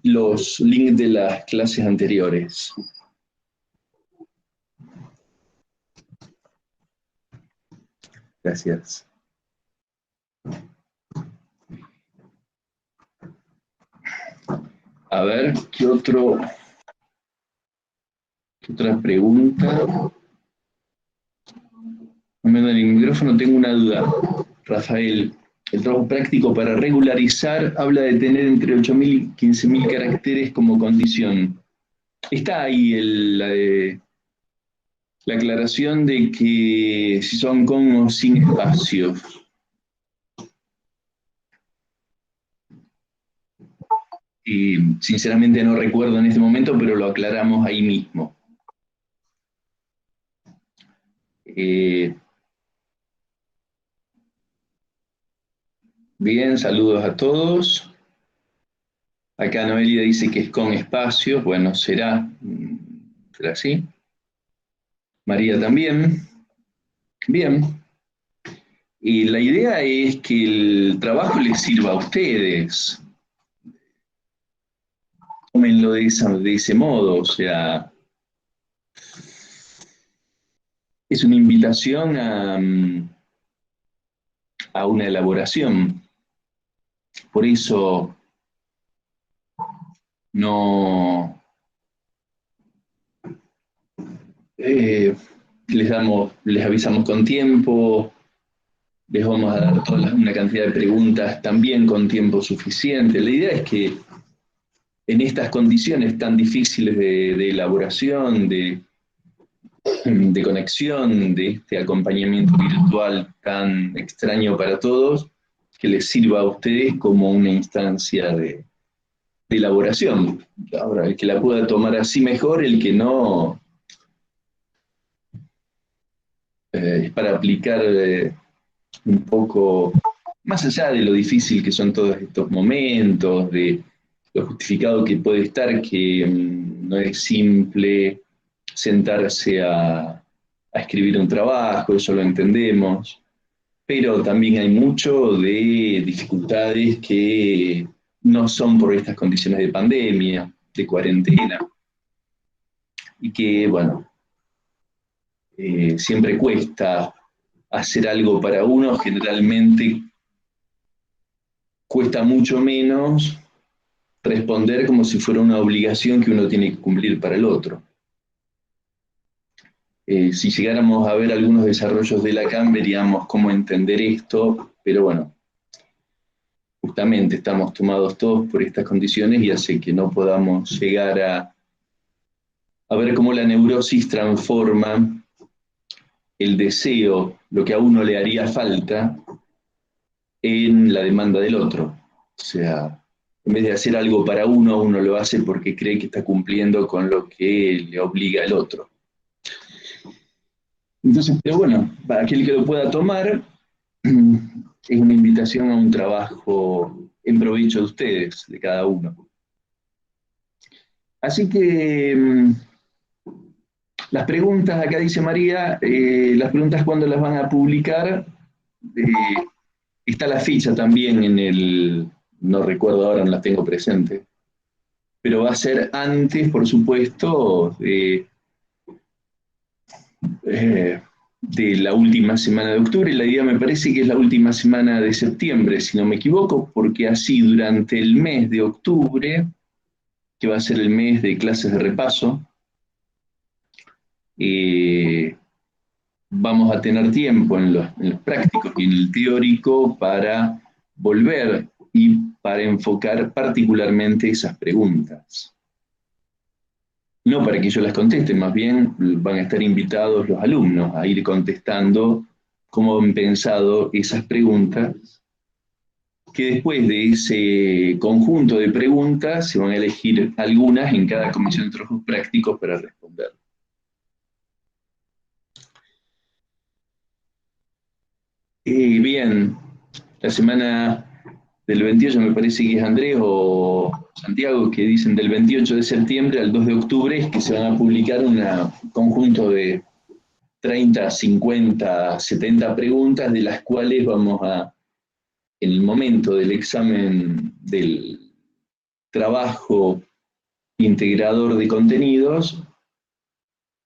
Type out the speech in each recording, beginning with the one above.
los links de las clases anteriores. Gracias. A ver, ¿qué otra pregunta? En el micrófono tengo una duda. Rafael, el trabajo práctico para regularizar habla de tener entre 8.000 y 15.000 caracteres como condición. Está ahí la aclaración de que si son con o sin espacios. Y sinceramente no recuerdo en este momento, pero lo aclaramos ahí mismo. Bien, saludos a todos. Acá Noelia dice que es con espacios. Bueno, será así. María también. Bien. Y la idea es que el trabajo les sirva a ustedes. Tómenlo de ese modo, o sea, es una invitación a una elaboración. Por eso no les avisamos con tiempo, les vamos a dar una cantidad de preguntas también con tiempo suficiente. La idea es que en estas condiciones tan difíciles de elaboración, de conexión, de este acompañamiento virtual tan extraño para todos, que les sirva a ustedes como una instancia de elaboración. Ahora, el que la pueda tomar así mejor, el que no, es para aplicar un poco, más allá de lo difícil que son todos estos momentos, de lo justificado que puede estar, que no es simple sentarse a escribir un trabajo, eso lo entendemos, pero también hay mucho de dificultades que no son por estas condiciones de pandemia, de cuarentena, y que, bueno, siempre cuesta hacer algo para uno, generalmente cuesta mucho menos responder como si fuera una obligación que uno tiene que cumplir para el otro. Si llegáramos a ver algunos desarrollos de Lacan, veríamos cómo entender esto, pero bueno, justamente estamos tomados todos por estas condiciones y hace que no podamos llegar a ver cómo la neurosis transforma el deseo, lo que a uno le haría falta, en la demanda del otro. O sea, en vez de hacer algo para uno, uno lo hace porque cree que está cumpliendo con lo que le obliga el otro. Entonces, pero bueno, para aquel que lo pueda tomar, es una invitación a un trabajo en provecho de ustedes, de cada uno. Así que las preguntas, acá dice María, las preguntas cuándo las van a publicar, está la ficha también en el, no recuerdo ahora, no la tengo presente, pero va a ser antes, por supuesto, de la última semana de octubre. La idea me parece que es la última semana de septiembre, si no me equivoco, porque así durante el mes de octubre, que va a ser el mes de clases de repaso, vamos a tener tiempo en los prácticos y en el teórico para volver y para enfocar particularmente esas preguntas. No para que yo las conteste, más bien van a estar invitados los alumnos a ir contestando cómo han pensado esas preguntas, que después de ese conjunto de preguntas se van a elegir algunas en cada comisión de trabajos prácticos para responder. Bien, la semana del 28 me parece que es Andrés o Santiago, que dicen del 28 de septiembre al 2 de octubre es que se van a publicar un conjunto de 30, 50, 70 preguntas, de las cuales vamos a, en el momento del examen del trabajo integrador de contenidos,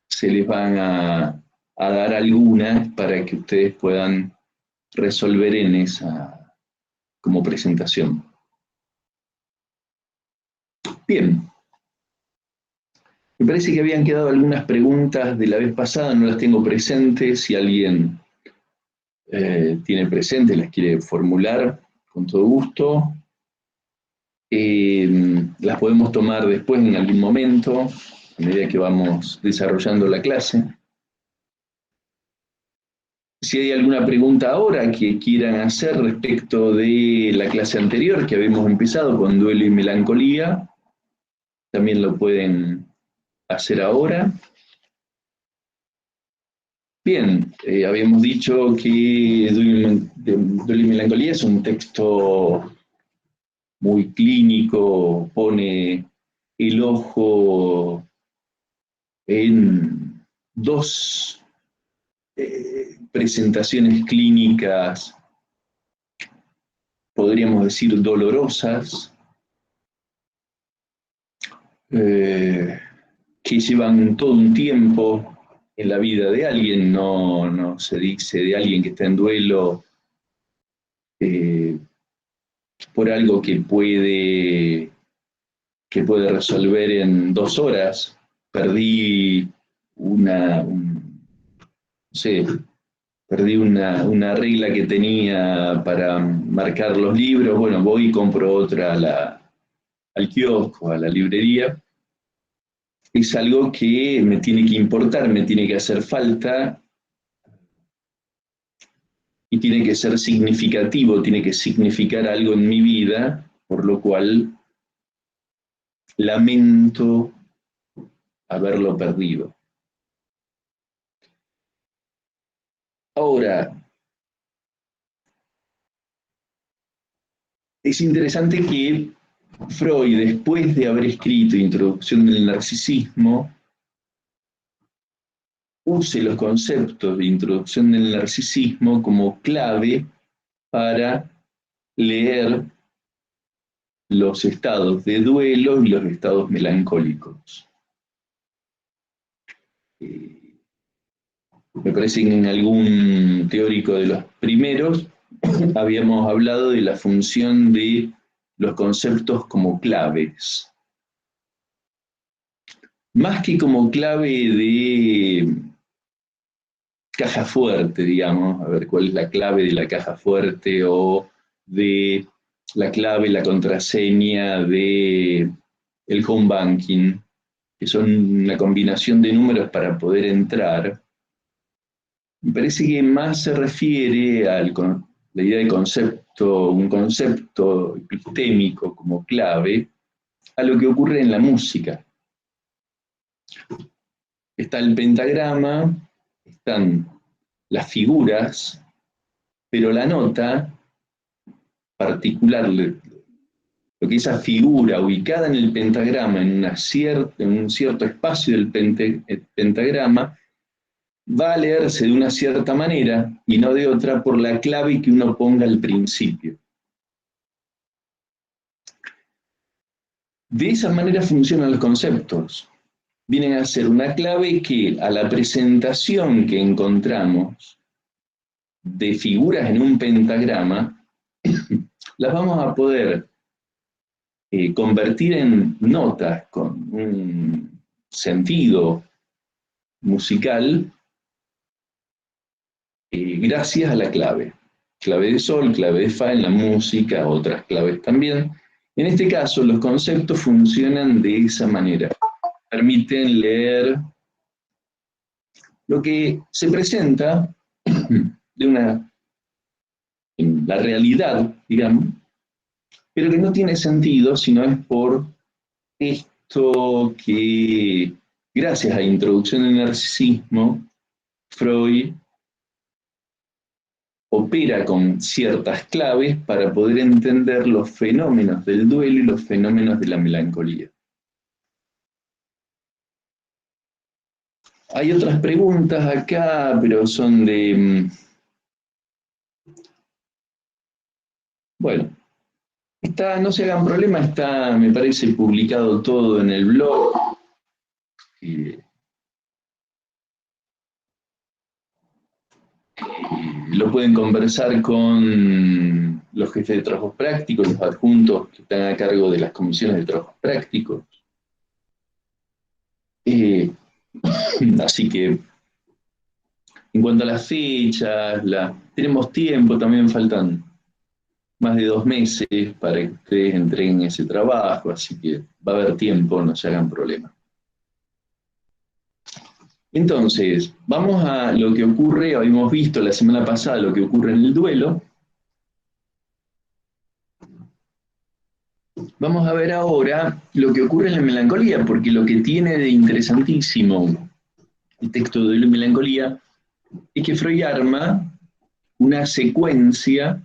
se les van a dar algunas para que ustedes puedan resolver en esa como presentación. Bien. Me parece que habían quedado algunas preguntas de la vez pasada, no las tengo presentes. Si alguien tiene presentes, las quiere formular, con todo gusto. Las podemos tomar después en algún momento, a medida que vamos desarrollando la clase. Si hay alguna pregunta ahora que quieran hacer respecto de la clase anterior que habíamos empezado con duelo y melancolía, también lo pueden hacer ahora. Bien, habíamos dicho que Duelo y Melancolía es un texto muy clínico, pone el ojo en dos presentaciones clínicas, podríamos decir dolorosas, que llevan todo un tiempo en la vida de alguien. No se dice de alguien que está en duelo por algo que puede resolver en 2 horas. Perdí no sé, perdí una regla que tenía para marcar los libros. Bueno, voy y compro otra al kiosco, a la librería. Es algo que me tiene que importar, me tiene que hacer falta y tiene que ser significativo, tiene que significar algo en mi vida, por lo cual lamento haberlo perdido. Ahora, es interesante que Freud, después de haber escrito Introducción del Narcisismo, use los conceptos de Introducción del Narcisismo como clave para leer los estados de duelo y los estados melancólicos. Me parece que en algún teórico de los primeros habíamos hablado de la función de los conceptos como claves. Más que como clave de caja fuerte, digamos, a ver cuál es la clave de la caja fuerte o de la clave, la contraseña de el home banking, que son una combinación de números para poder entrar. Me parece que más se refiere a la idea de concepto, un concepto epistémico como clave, a lo que ocurre en la música. Está el pentagrama, están las figuras, pero la nota particular, lo que esa figura ubicada en el pentagrama, en un cierto espacio del pentagrama, va a leerse de una cierta manera y no de otra por la clave que uno ponga al principio. De esa manera funcionan los conceptos. Vienen a ser una clave que a la presentación que encontramos de figuras en un pentagrama, las vamos a poder convertir en notas con un sentido musical gracias a la clave. Clave de sol, clave de fa en la música, otras claves también. En este caso, los conceptos funcionan de esa manera. Permiten leer lo que se presenta en la realidad, digamos, pero que no tiene sentido, sino es por esto que, gracias a Introducción del Narcisismo, Freud opera con ciertas claves para poder entender los fenómenos del duelo y los fenómenos de la melancolía. Hay otras preguntas acá, pero son de... Bueno, no se hagan problema, está, me parece, publicado todo en el blog. Eh, lo pueden conversar con los jefes de trabajos prácticos, los adjuntos que están a cargo de las comisiones de trabajos prácticos. Así que, en cuanto a las fechas, tenemos tiempo, también faltan más de 2 meses para que ustedes entreguen ese trabajo, así que va a haber tiempo, no se hagan problema. Entonces, vamos a lo que ocurre, habíamos visto la semana pasada lo que ocurre en el duelo. Vamos a ver ahora lo que ocurre en la melancolía, porque lo que tiene de interesantísimo el texto de la melancolía es que Freud arma una secuencia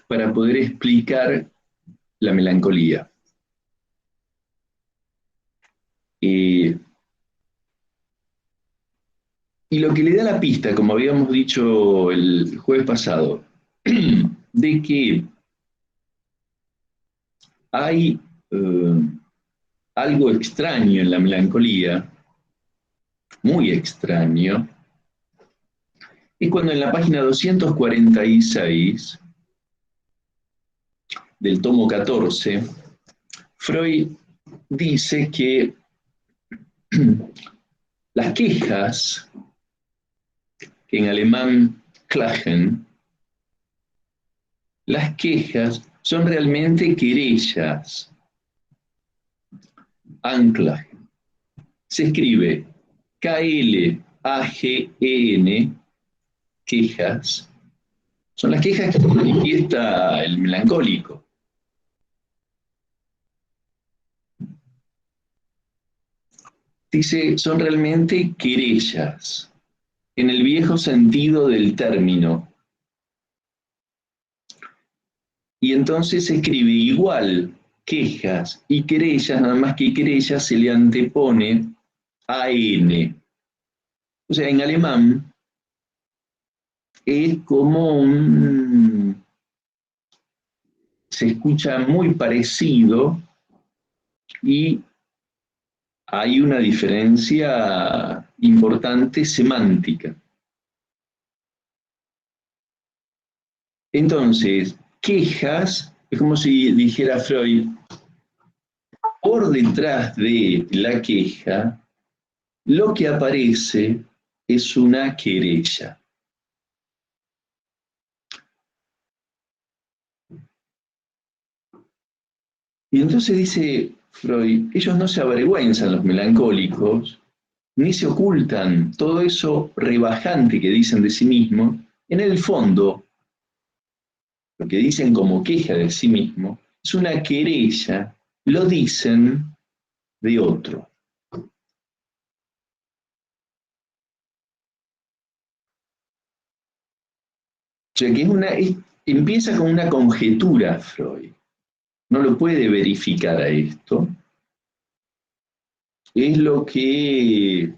para poder explicar la melancolía. Y lo que le da la pista, como habíamos dicho el jueves pasado, de que hay algo extraño en la melancolía, muy extraño, es cuando en la página 246 del tomo 14, Freud dice que las quejas, que en alemán Klagen, las quejas son realmente querellas, Anklage. Se escribe K-L-A-G-E-N, quejas, son las quejas que manifiesta el melancólico. Dice, son realmente querellas, en el viejo sentido del término. Y entonces se escribe igual quejas y querellas, nada más que querellas se le antepone AN. O sea, en alemán es como se escucha muy parecido y hay una diferencia importante semántica. Entonces, quejas, es como si dijera Freud, por detrás de la queja, lo que aparece es una querella. Y entonces dice Freud, ellos no se avergüenzan, los melancólicos, ni se ocultan todo eso rebajante que dicen de sí mismos. En el fondo, lo que dicen como queja de sí mismo es una querella, lo dicen de otro. O sea que empieza con una conjetura Freud. No lo puede verificar a esto. Es lo que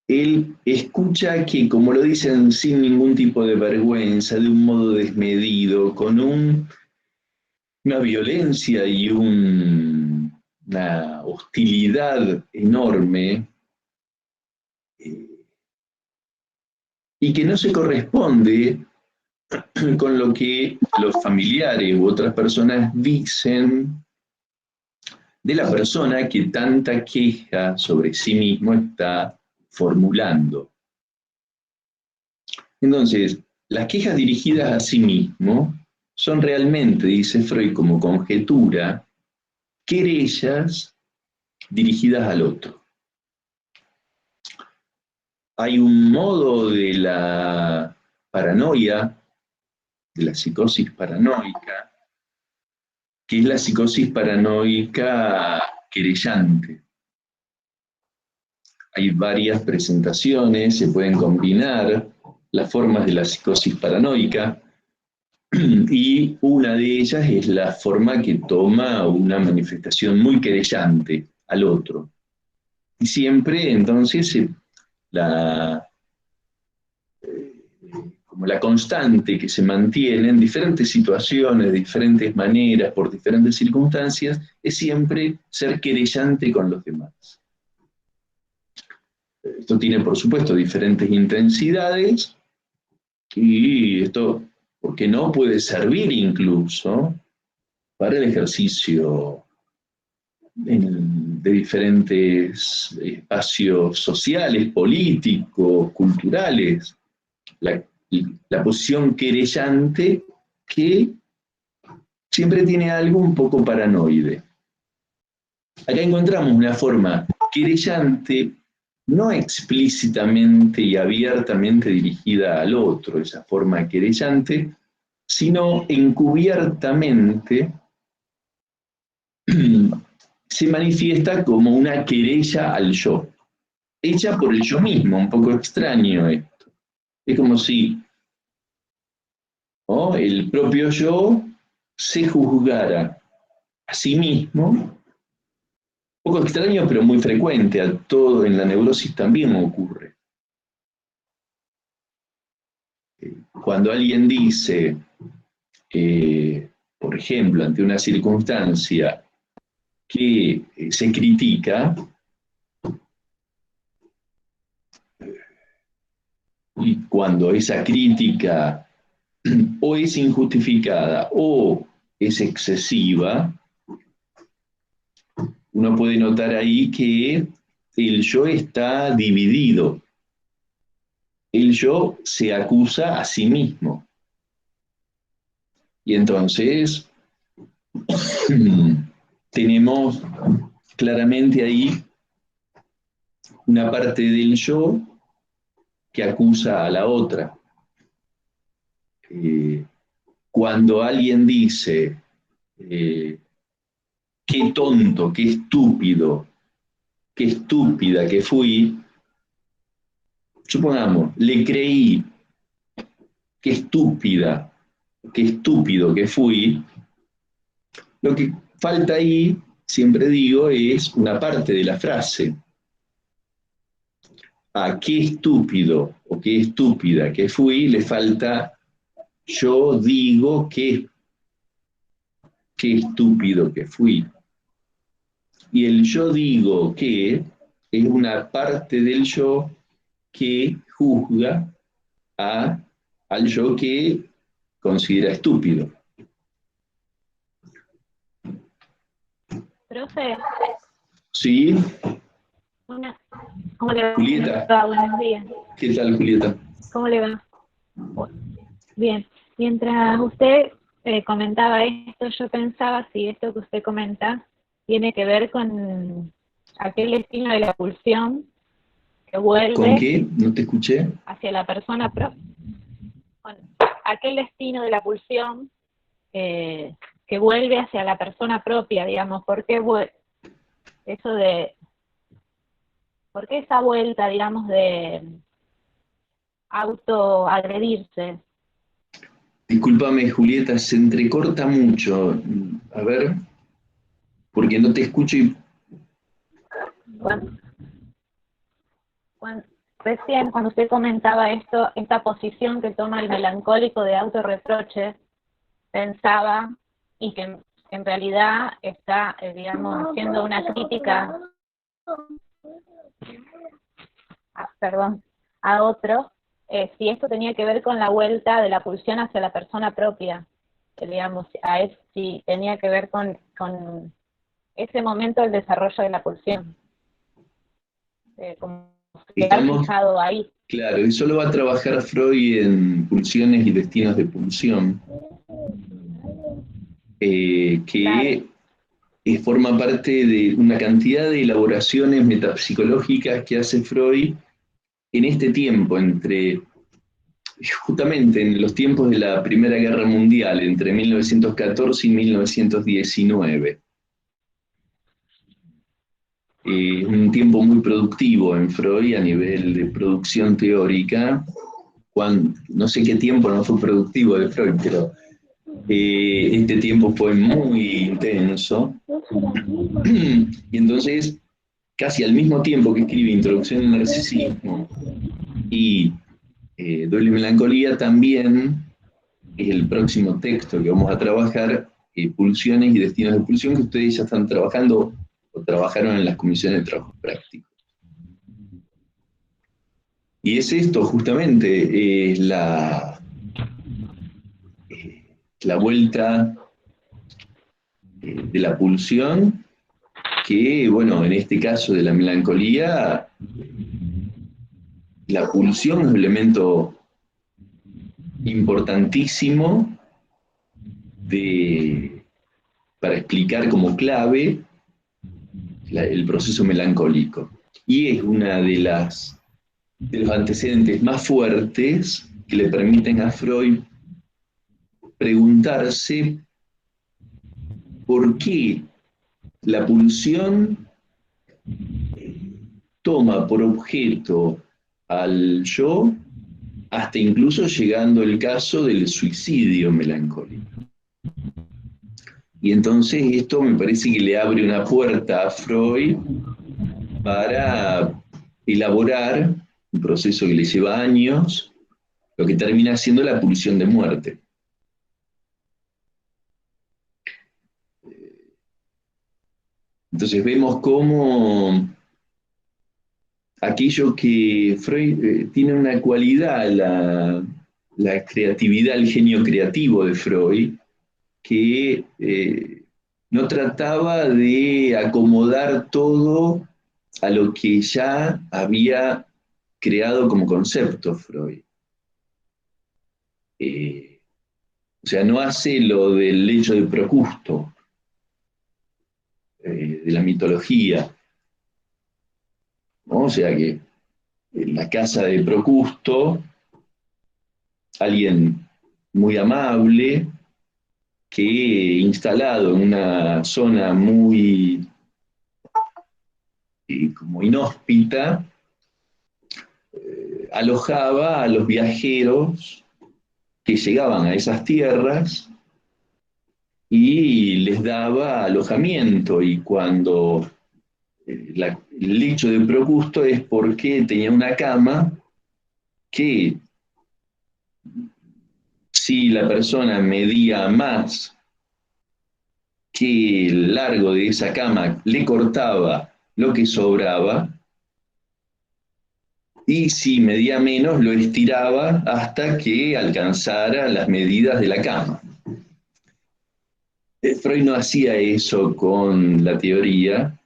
él escucha que, como lo dicen, sin ningún tipo de vergüenza, de un modo desmedido, con una violencia y una hostilidad enorme, eh, y que no se corresponde con lo que los familiares u otras personas dicen de la persona que tanta queja sobre sí mismo está formulando. Entonces, las quejas dirigidas a sí mismo son realmente, dice Freud como conjetura, querellas dirigidas al otro. Hay un modo de la paranoia, de la psicosis paranoica, que es la psicosis paranoica querellante. Hay varias presentaciones, se pueden combinar las formas de la psicosis paranoica, y una de ellas es la forma que toma una manifestación muy querellante al otro. Y siempre entonces como la constante que se mantiene en diferentes situaciones, de diferentes maneras, por diferentes circunstancias, es siempre ser querellante con los demás. Esto tiene, por supuesto, diferentes intensidades, y esto, ¿por qué no?, puede servir incluso para el ejercicio de diferentes espacios sociales, políticos, culturales. La posición querellante, que siempre tiene algo un poco paranoide. Acá encontramos una forma querellante, no explícitamente y abiertamente dirigida al otro, esa forma querellante, sino encubiertamente se manifiesta como una querella al yo, hecha por el yo mismo. Un poco extraño esto. Es como si, ¿no?, el propio yo se juzgara a sí mismo. Un poco extraño, pero muy frecuente. A todo en la neurosis también ocurre. Cuando alguien dice, por ejemplo, ante una circunstancia que se critica, y cuando esa crítica o es injustificada o es excesiva, uno puede notar ahí que el yo está dividido. El yo se acusa a sí mismo. Y entonces tenemos claramente ahí una parte del yo que acusa a la otra. Cuando alguien dice, qué tonto, qué estúpido, qué estúpida que fui, supongamos, le creí, qué estúpida, qué estúpido que fui, lo que falta ahí, siempre digo, es una parte de la frase. A qué estúpido o qué estúpida que fui, le falta yo digo qué estúpido que fui. Y el yo digo que es una parte del yo que juzga al yo que considera estúpido. Profe. ¿Sí? ¿Cómo le va? Julieta. Buenos días. ¿Qué tal, Julieta? ¿Cómo le va? Bien. Mientras usted comentaba esto, yo pensaba si esto que usted comenta tiene que ver con aquel destino de la pulsión que vuelve... ¿Con qué? No te escuché. Hacia la persona propia. Con aquel destino de la pulsión que vuelve hacia la persona propia, digamos. ¿Por qué eso de... ¿Por qué esa vuelta, digamos, de autoagredirse? Discúlpame, Julieta, se entrecorta mucho. A ver, porque no te escucho y... Recién, cuando usted comentaba esto, esta posición que toma el melancólico de autorreproche, pensaba, y que en realidad está, digamos, haciendo una crítica a otro, si esto tenía que ver con la vuelta de la pulsión hacia la persona propia, digamos, si tenía que ver con ese momento del desarrollo de la pulsión, como quedar fijado ahí. Claro, eso lo va a trabajar Freud en Pulsiones y Destinos de Pulsión, que forma parte de una cantidad de elaboraciones metapsicológicas que hace Freud en este tiempo, justamente en los tiempos de la Primera Guerra Mundial, entre 1914 y 1919. Un tiempo muy productivo en Freud a nivel de producción teórica. No sé qué tiempo no fue productivo de Freud, pero este tiempo fue muy intenso. Y entonces, casi al mismo tiempo que escribe Introducción al Narcisismo y Duelo y melancolía también es el próximo texto que vamos a trabajar, pulsiones y destinos de pulsión, que ustedes ya están trabajando o trabajaron en las comisiones de trabajo práctico. Y es esto justamente, la vuelta de la pulsión, que, bueno, en este caso de la melancolía, la pulsión es un elemento importantísimo para explicar como clave el proceso melancólico. Y es una de los antecedentes más fuertes que le permiten a Freud preguntarse por qué la pulsión toma por objeto al yo, hasta incluso llegando el caso del suicidio melancólico. Y entonces esto me parece que le abre una puerta a Freud para elaborar un proceso que le lleva años, lo que termina siendo la pulsión de muerte. Entonces vemos cómo aquello que Freud tiene una cualidad, la creatividad, el genio creativo de Freud, que no trataba de acomodar todo a lo que ya había creado como concepto Freud. O sea, no hace lo del lecho de Procusto, de la mitología, ¿no? O sea que en la casa de Procusto, alguien muy amable, que instalado en una zona muy como inhóspita, alojaba a los viajeros que llegaban a esas tierras y les daba alojamiento. Y cuando el lecho de Procusto es porque tenía una cama que, si la persona medía más que el largo de esa cama, le cortaba lo que sobraba, y si medía menos, lo estiraba hasta que alcanzara las medidas de la cama. Freud no hacía eso con la teoría,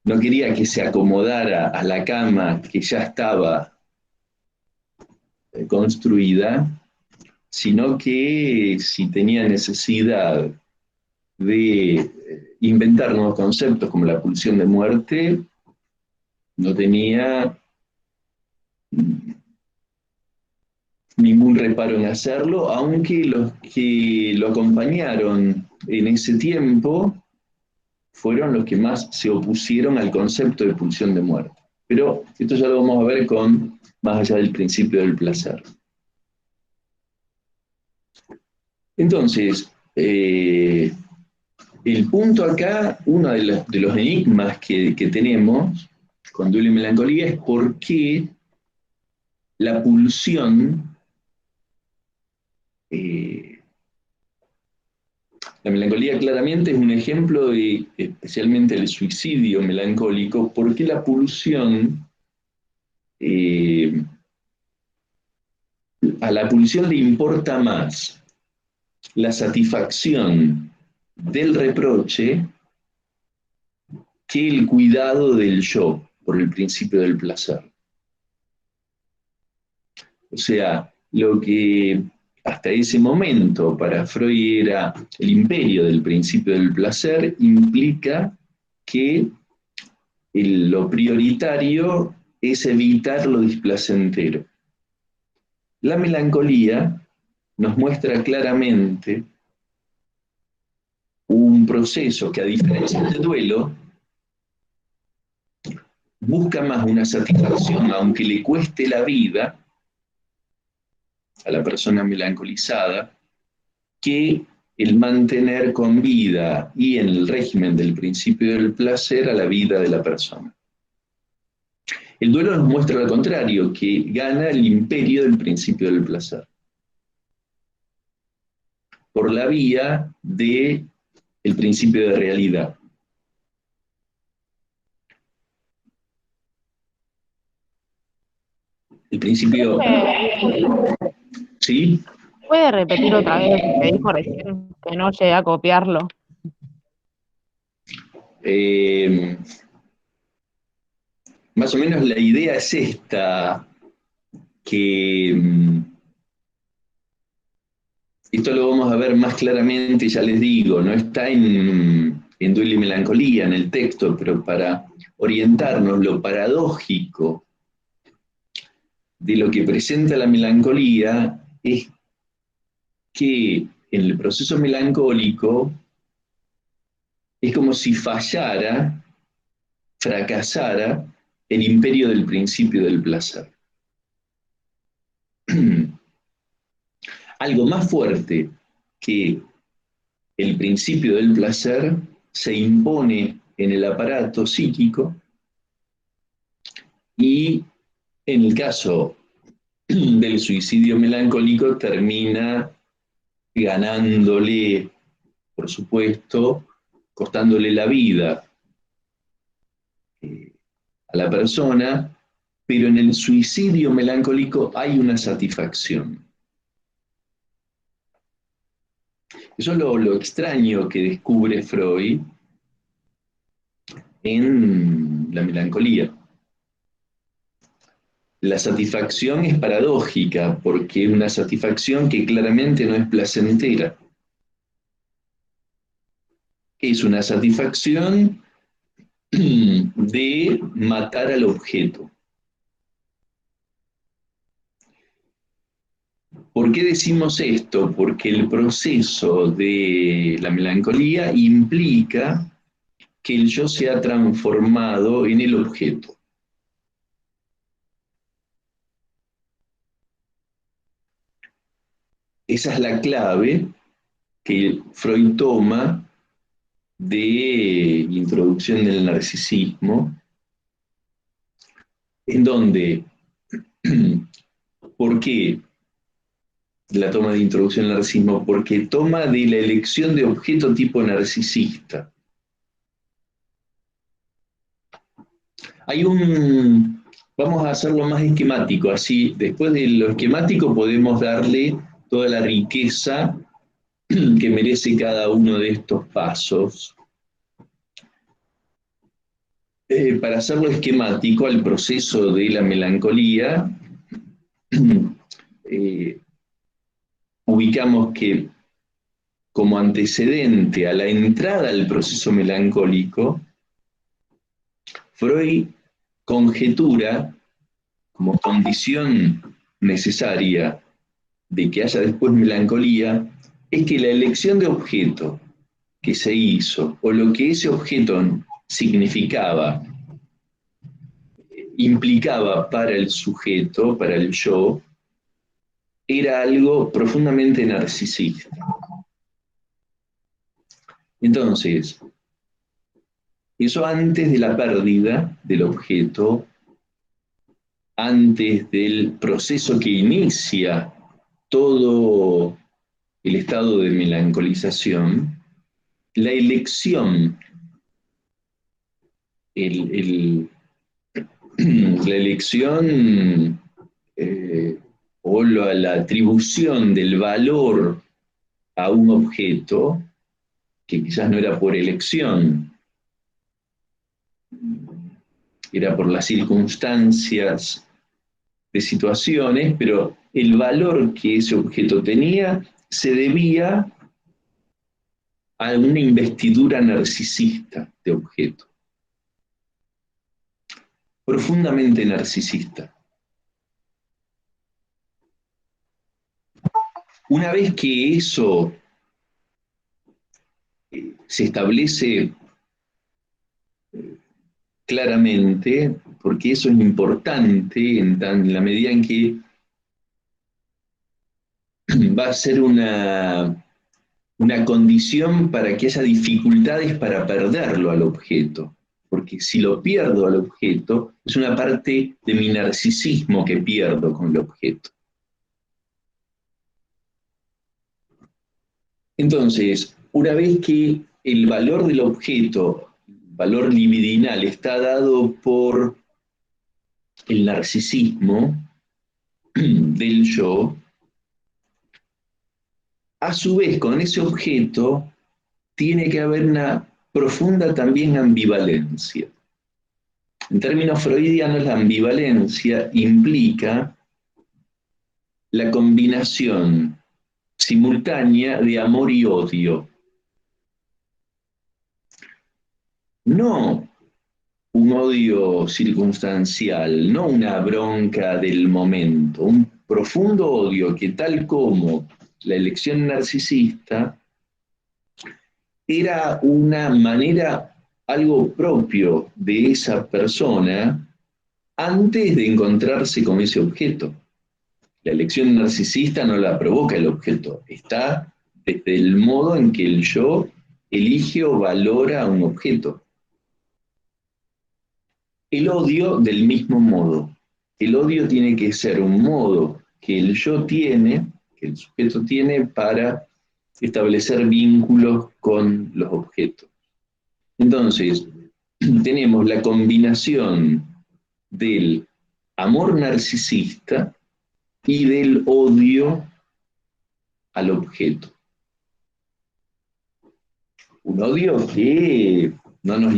no quería que se acomodara a la cama que ya estaba construida, sino que si tenía necesidad de inventar nuevos conceptos como la pulsión de muerte, no tenía ningún reparo en hacerlo, aunque los que lo acompañaron en ese tiempo fueron los que más se opusieron al concepto de pulsión de muerte. Pero esto ya lo vamos a ver más allá del principio del placer. Entonces, el punto acá, uno de los enigmas que tenemos con Duelo y Melancolía, es por qué la pulsión, la melancolía claramente es un ejemplo de, especialmente el suicidio melancólico, por qué la pulsión, a la pulsión le importa más la satisfacción del reproche que el cuidado del yo, por el principio del placer. O sea, lo que hasta ese momento para Freud era el imperio del principio del placer, implica que lo prioritario es evitar lo displacentero. La melancolía nos muestra claramente un proceso que, a diferencia del duelo, busca más una satisfacción, aunque le cueste la vida a la persona melancolizada, que el mantener con vida y en el régimen del principio del placer a la vida de la persona. El duelo nos muestra lo contrario, que gana el imperio del principio del placer, por la vía del principio de realidad. El principio, ¿sí? ¿Puede repetir otra vez lo que dijo recién? Que no llegué a copiarlo. Eh, Más o menos la idea es esta, que esto lo vamos a ver más claramente, ya les digo, no está en Duelo y Melancolía, en el texto, pero para orientarnos lo paradójico de lo que presenta la melancolía es que en el proceso melancólico es como si fallara, fracasara el imperio del principio del placer. Algo más fuerte que el principio del placer se impone en el aparato psíquico y en el caso del suicidio melancólico termina ganándole, por supuesto, costándole la vida a la persona, pero en el suicidio melancólico hay una satisfacción. Eso es lo extraño que descubre Freud en la melancolía. La satisfacción es paradójica porque es una satisfacción que claramente no es placentera. Es una satisfacción de matar al objeto. ¿Por qué decimos esto? Porque el proceso de la melancolía implica que el yo se ha transformado en el objeto. Esa es la clave que Freud toma de introducción del narcisismo, en donde, ¿por qué la toma de introducción al narcisismo? Porque toma de la elección de objeto tipo narcisista. Vamos a hacerlo más esquemático, así después de lo esquemático podemos darle toda la riqueza que merece cada uno de estos pasos. Para hacerlo esquemático al proceso de la melancolía, ubicamos que como antecedente a la entrada al proceso melancólico, Freud conjetura como condición necesaria de que haya después melancolía, es que la elección de objeto que se hizo, o lo que ese objeto significaba, implicaba para el sujeto, para el yo, era algo profundamente narcisista. Entonces, eso antes de la pérdida del objeto, antes del proceso que inicia todo el estado de melancolización, la elección, la elección o la atribución del valor a un objeto, que quizás no era por elección, era por las circunstancias de situaciones, pero el valor que ese objeto tenía se debía a una investidura narcisista de objeto, profundamente narcisista. Una vez que eso se establece claramente, porque eso es importante en la medida en que va a ser una condición para que haya dificultades para perderlo al objeto. porque si lo pierdo al objeto, es una parte de mi narcisismo que pierdo con el objeto. Entonces, una vez que el valor del objeto, valor libidinal, está dado por el narcisismo del yo, a su vez con ese objeto tiene que haber una profunda también ambivalencia. En términos freudianos, la ambivalencia implica la combinación simultánea de amor y odio. No un odio circunstancial, no una bronca del momento, un profundo odio que, tal como la elección narcisista, era una manera, algo propio de esa persona antes de encontrarse con ese objeto. La elección narcisista no la provoca el objeto, está desde el modo en que el yo elige o valora un objeto. El odio del mismo modo. El odio tiene que ser un modo que el yo tiene, que el sujeto tiene para establecer vínculos con los objetos. Entonces, tenemos la combinación del amor narcisista y del odio al objeto. Un odio que no nos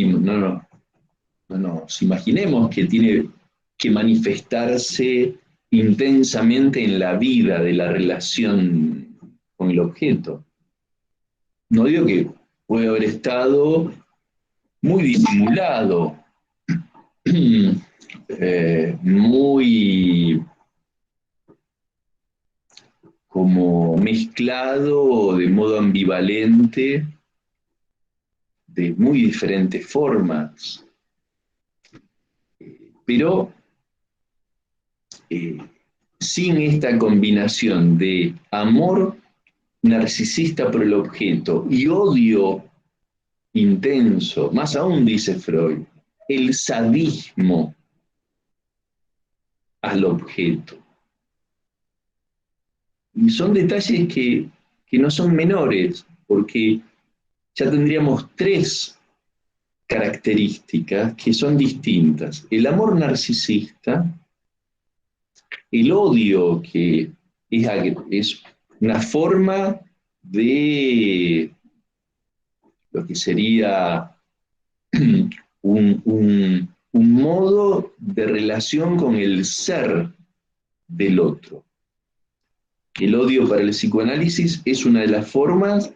imaginemos que tiene que manifestarse intensamente en la vida de la relación con el objeto. Un odio que puede haber estado muy disimulado, muy como mezclado de modo ambivalente, de muy diferentes formas, pero sin esta combinación de amor narcisista por el objeto y odio intenso, más aún dice Freud, el sadismo al objeto. Y son detalles que no son menores, porque ya tendríamos tres características que son distintas. El amor narcisista, el odio, que es una forma de lo que sería un modo de relación con el ser del otro. El odio para el psicoanálisis es una de las formas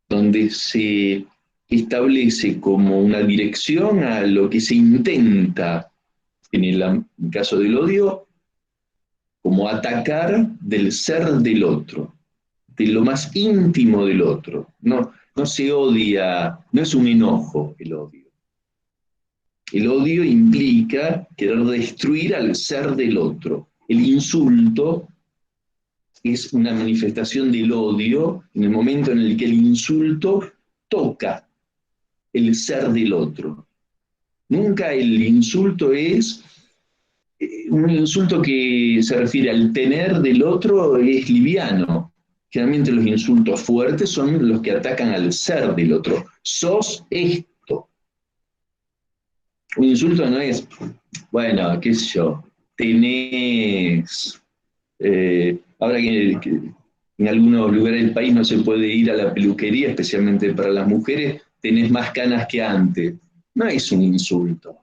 donde se establece como una dirección a lo que se intenta, en el caso del odio, como atacar del ser del otro, de lo más íntimo del otro. No se odia, no es un enojo el odio. El odio implica querer destruir al ser del otro. El insulto es una manifestación del odio en el momento en el que el insulto toca el ser del otro. Nunca el insulto es un insulto que se refiere al tener del otro, es liviano. Generalmente los insultos fuertes son los que atacan al ser del otro. Sos esto. Un insulto no es, bueno, qué sé yo, tenés, ahora que en algunos lugares del país no se puede ir a la peluquería, especialmente para las mujeres, tenés más canas que antes. No es un insulto.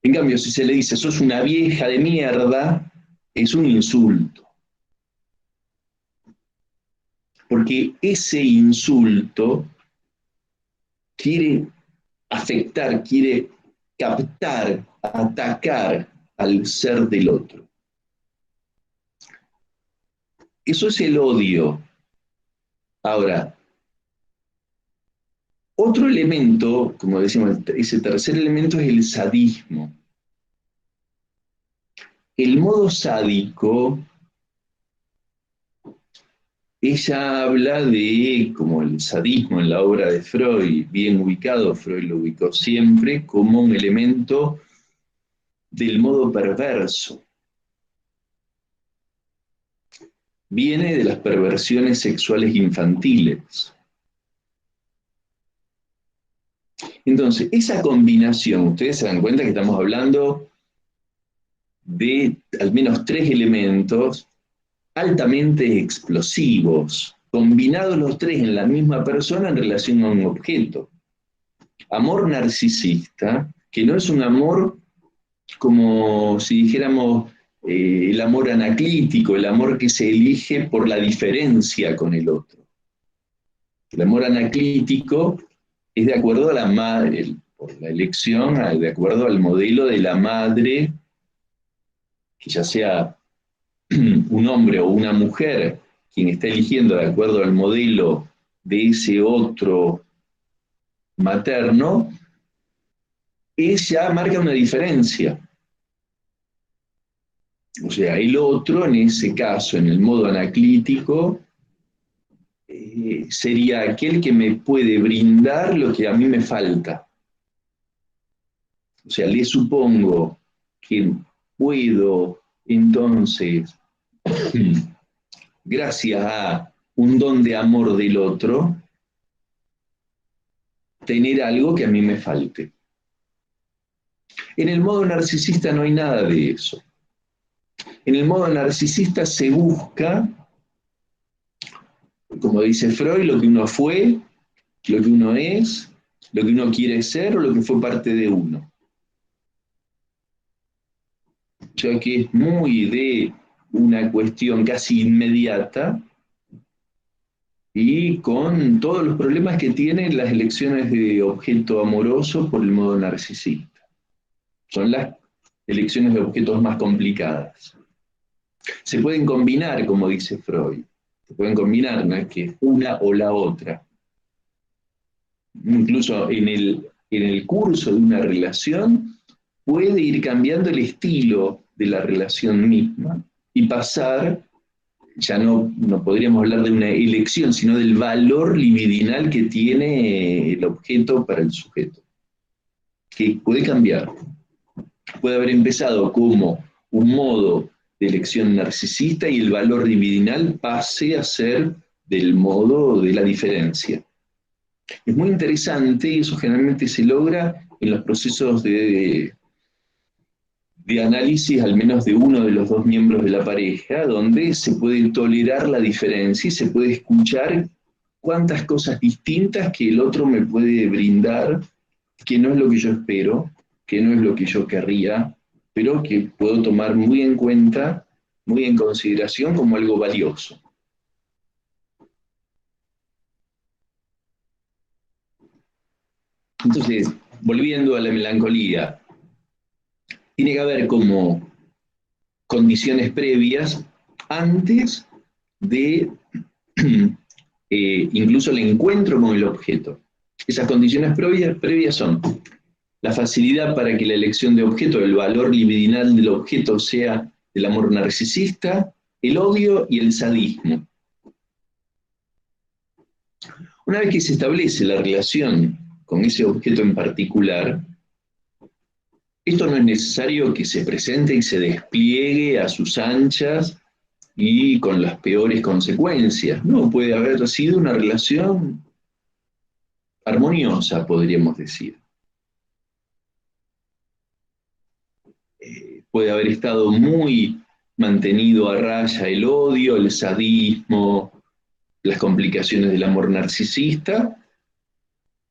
En cambio, si se le dice, sos una vieja de mierda, es un insulto. Porque ese insulto quiere afectar, quiere captar, atacar al ser del otro. Eso es el odio. Ahora, otro elemento, como decimos, ese tercer elemento es el sadismo. El modo sádico ella habla de, como el sadismo en la obra de Freud, bien ubicado, Freud lo ubicó siempre como un elemento del modo perverso. Viene de las perversiones sexuales infantiles. Entonces, esa combinación, ustedes se dan cuenta que estamos hablando de al menos tres elementos altamente explosivos, combinados los tres en la misma persona en relación a un objeto. Amor narcisista, que no es un amor como si dijéramos el amor anaclítico, el amor que se elige por la diferencia con el otro. El amor anaclítico es de acuerdo a la madre, por la elección, de acuerdo al modelo de la madre, que ya sea un hombre o una mujer, quien está eligiendo de acuerdo al modelo de ese otro materno, ella marca una diferencia. O sea, el otro, en ese caso, en el modo anaclítico, sería aquel que me puede brindar lo que a mí me falta. O sea, le supongo que puedo entonces, gracias a un don de amor del otro, tener algo que a mí me falte. En el modo narcisista no hay nada de eso. En el modo narcisista se busca, como dice Freud, lo que uno fue, lo que uno es, lo que uno quiere ser o lo que fue parte de uno. Ya que es muy de una cuestión casi inmediata y con todos los problemas que tienen las elecciones de objeto amoroso por el modo narcisista. Son las elecciones de objetos más complicadas. Se pueden combinar, como dice Freud. Se pueden combinar, no es que una o la otra. Incluso en el curso de una relación puede ir cambiando el estilo de la relación misma y pasar, ya no podríamos hablar de una elección, sino del valor libidinal que tiene el objeto para el sujeto, que puede cambiar. Puede haber empezado como un modo de elección narcisista y el valor libidinal pase a ser del modo de la diferencia. Es muy interesante y eso generalmente se logra en los procesos de análisis, al menos de uno de los dos miembros de la pareja, donde se puede tolerar la diferencia y se puede escuchar cuántas cosas distintas que el otro me puede brindar, que no es lo que yo espero, que no es lo que yo querría, pero que puedo tomar muy en cuenta, muy en consideración como algo valioso. Entonces, volviendo a la melancolía, tiene que haber como condiciones previas antes de incluso el encuentro con el objeto. Esas condiciones previas son la facilidad para que la elección de objeto, el valor libidinal del objeto sea el amor narcisista, el odio y el sadismo. Una vez que se establece la relación con ese objeto en particular, esto no es necesario que se presente y se despliegue a sus anchas y con las peores consecuencias. No, puede haber sido una relación armoniosa, podríamos decir. Puede haber estado muy mantenido a raya el odio, el sadismo, las complicaciones del amor narcisista,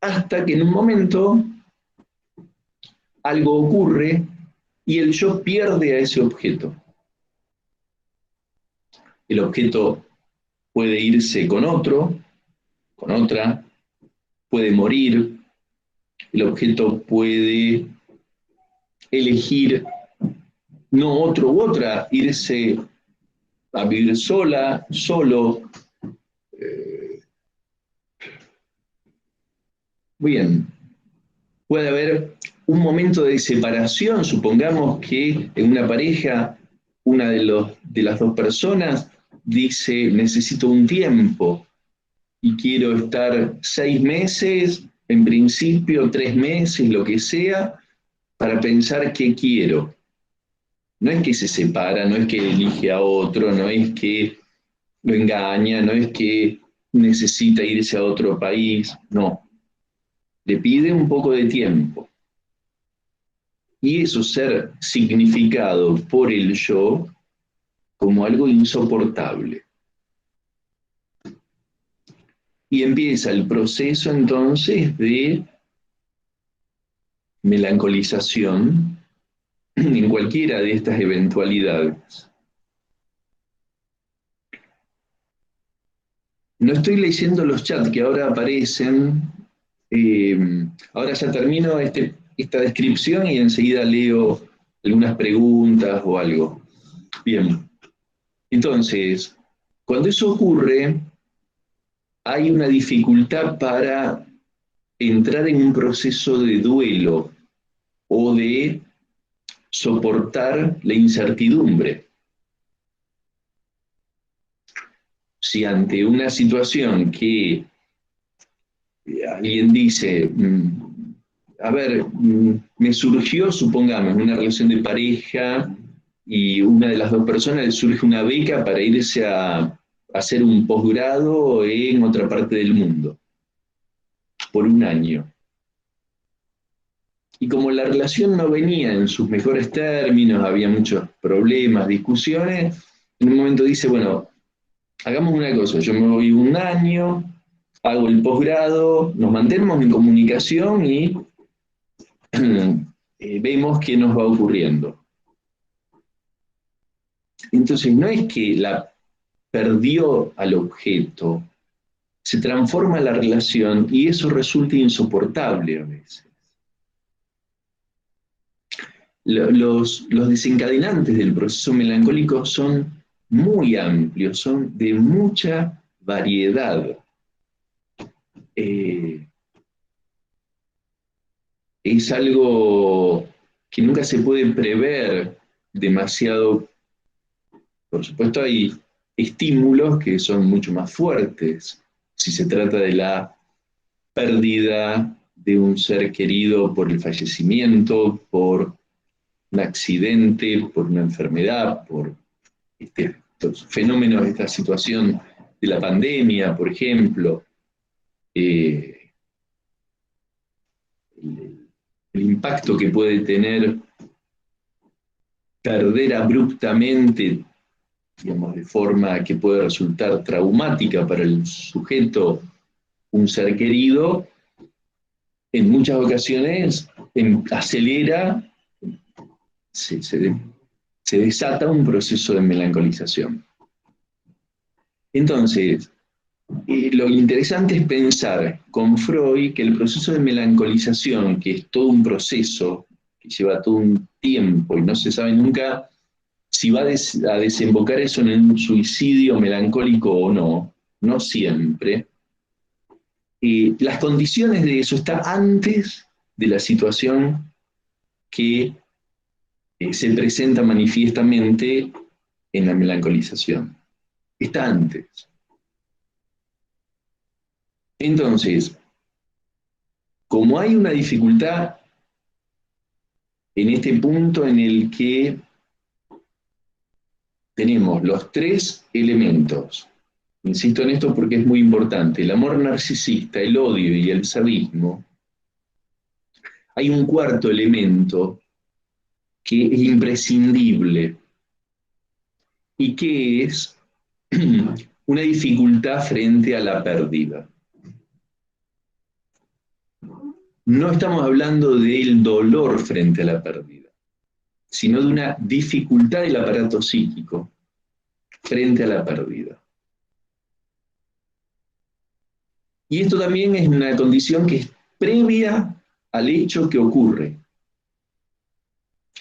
hasta que en un momento algo ocurre y el yo pierde a ese objeto. El objeto puede irse con otro, con otra, puede morir, el objeto puede elegir no otro u otra, irse a vivir sola, solo. Bien, puede haber un momento de separación, supongamos que en una pareja una de las dos personas dice, necesito un tiempo y quiero estar 6 meses, en principio 3 meses, lo que sea, para pensar qué quiero. No es que se separa, no es que elige a otro, no es que lo engaña, no es que necesita irse a otro país, no. Le pide un poco de tiempo. Y eso ser significado por el yo como algo insoportable. Y empieza el proceso entonces de melancolización en cualquiera de estas eventualidades. No estoy leyendo los chats que ahora aparecen. Ahora ya termino esta descripción y enseguida leo algunas preguntas o algo. Bien. Entonces, cuando eso ocurre, hay una dificultad para entrar en un proceso de duelo o de soportar la incertidumbre. Si ante una situación que alguien dice, a ver, me surgió, supongamos, una relación de pareja y una de las dos personas le surge una beca para irse a hacer un posgrado en otra parte del mundo, por un año. Y como la relación no venía en sus mejores términos, había muchos problemas, discusiones, en un momento dice, bueno, hagamos una cosa, yo me voy un año, hago el posgrado, nos mantenemos en comunicación y vemos qué nos va ocurriendo. Entonces, no es que la perdió al objeto, se transforma la relación y eso resulta insoportable a veces. Los desencadenantes del proceso melancólico son muy amplios, son de mucha variedad. Es algo que nunca se puede prever demasiado. Por supuesto, hay estímulos que son mucho más fuertes. Si se trata de la pérdida de un ser querido por el fallecimiento, por un accidente, por una enfermedad, por estos fenómenos, esta situación de la pandemia, por ejemplo, el, el impacto que puede tener perder abruptamente, digamos, de forma que puede resultar traumática para el sujeto, un ser querido, en muchas ocasiones acelera, se desata un proceso de melancolización. Entonces, lo interesante es pensar con Freud que el proceso de melancolización, que es todo un proceso, que lleva todo un tiempo y no se sabe nunca si va a desembocar eso en un suicidio melancólico o no, no siempre, las condiciones de eso están antes de la situación que se presenta manifiestamente en la melancolización. Está antes. Entonces, como hay una dificultad en este punto en el que tenemos los tres elementos, insisto en esto porque es muy importante, el amor narcisista, el odio y el sadismo, hay un cuarto elemento que es imprescindible y que es una dificultad frente a la pérdida. No estamos hablando del dolor frente a la pérdida, sino de una dificultad del aparato psíquico frente a la pérdida. Y esto también es una condición que es previa al hecho que ocurre.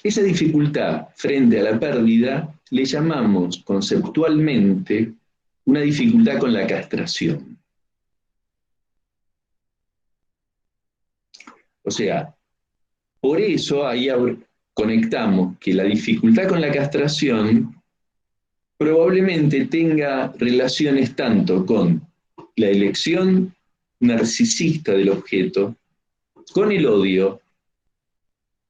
Esa dificultad frente a la pérdida le llamamos conceptualmente una dificultad con la castración. O sea, por eso ahí conectamos que la dificultad con la castración probablemente tenga relaciones tanto con la elección narcisista del objeto, con el odio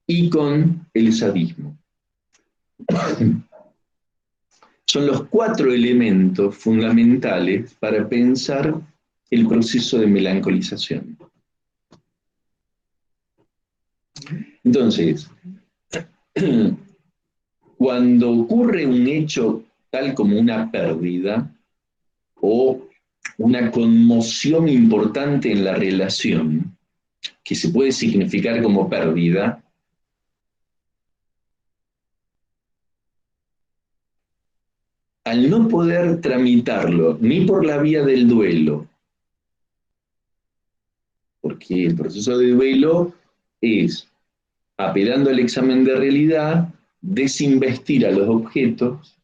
y con el sadismo. Son los 4 elementos fundamentales para pensar el proceso de melancolización. Entonces, cuando ocurre un hecho tal como una pérdida o una conmoción importante en la relación, que se puede significar como pérdida, al no poder tramitarlo ni por la vía del duelo, porque el proceso de duelo es, apelando al examen de realidad, desinvestir a los objetos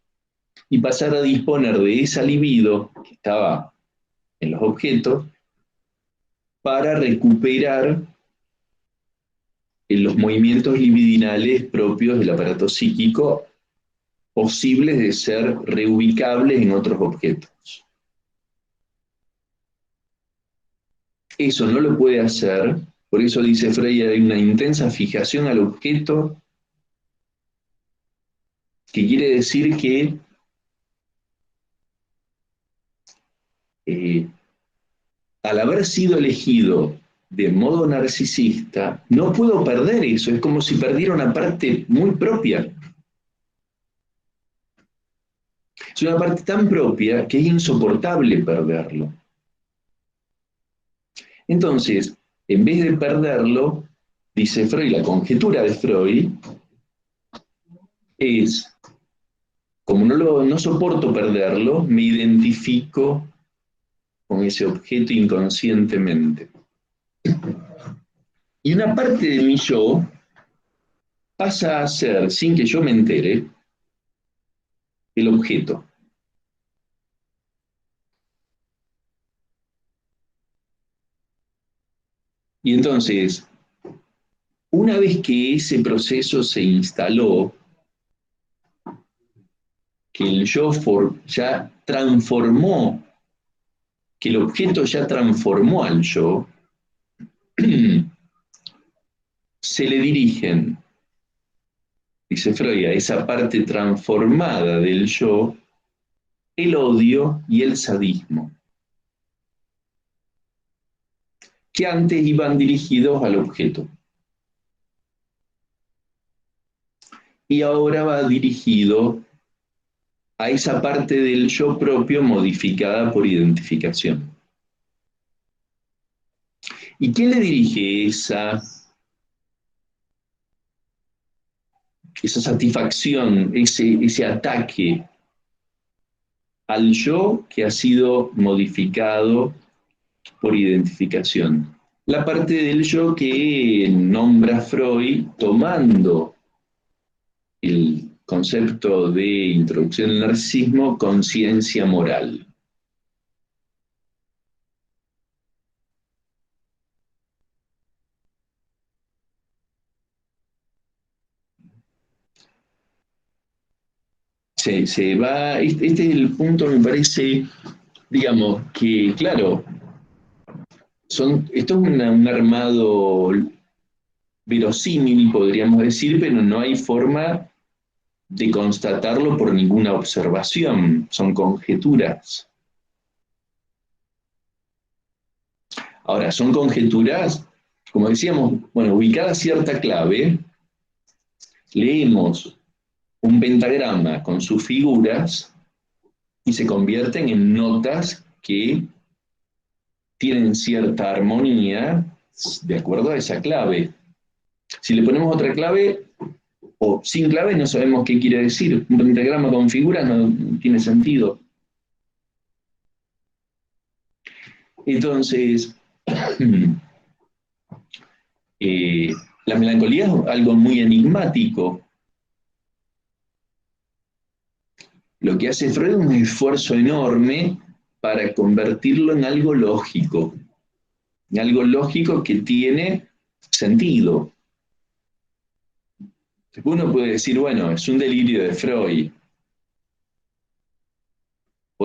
y pasar a disponer de esa libido que estaba en los objetos para recuperar en los movimientos libidinales propios del aparato psíquico, posibles de ser reubicables en otros objetos. Eso no lo puede hacer, por eso dice Freire, hay una intensa fijación al objeto, que quiere decir que al haber sido elegido de modo narcisista, no puedo perder eso, es como si perdiera una parte muy propia. Es una parte tan propia que es insoportable perderlo. Entonces, en vez de perderlo, dice Freud, la conjetura de Freud es, como no soporto perderlo, me identifico con ese objeto inconscientemente. Y una parte de mi yo pasa a ser, sin que yo me entere, el objeto. Y entonces, una vez que ese proceso se instaló, que el yo ya transformó, que el objeto ya transformó al yo, se le dirigen, dice Freud, a esa parte transformada del yo, el odio y el sadismo, que antes iban dirigidos al objeto. Y ahora va dirigido a esa parte del yo propio modificada por identificación. ¿Y quién le dirige esa satisfacción, ese ataque al yo que ha sido modificado por identificación? La parte del yo que nombra Freud tomando el concepto de introducción del narcisismo, conciencia moral. Este es el punto, me parece, digamos, que, claro, esto es un armado verosímil, podríamos decir, pero no hay forma de constatarlo por ninguna observación, son conjeturas. Ahora, son conjeturas, como decíamos, bueno, ubicada cierta clave, leemos un pentagrama con sus figuras y se convierten en notas que tienen cierta armonía de acuerdo a esa clave. Si le ponemos otra clave o sin clave no sabemos qué quiere decir. Un pentagrama con figuras no tiene sentido. Entonces, la melancolía es algo muy enigmático. Lo que hace Freud es un esfuerzo enorme para convertirlo en algo lógico que tiene sentido. Uno puede decir, bueno, es un delirio de Freud.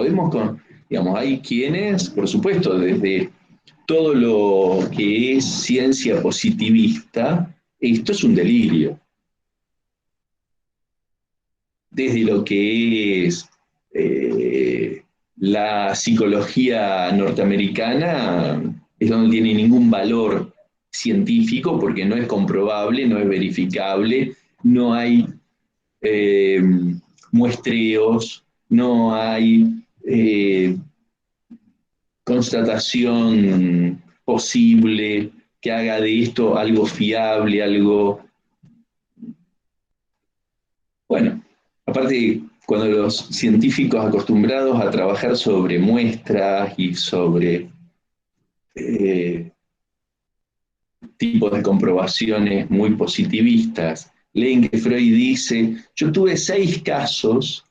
digamos, hay quienes, por supuesto, desde todo lo que es ciencia positivista, esto es un delirio. Desde lo que es la psicología norteamericana, eso no tiene ningún valor científico porque no es comprobable, no es verificable, no hay eh, muestreos, no hay constatación posible que haga de esto algo fiable, algo... Bueno, aparte, cuando los científicos acostumbrados a trabajar sobre muestras y sobre eh, tipos de comprobaciones muy positivistas, leen que Freud dice, yo tuve 6 casos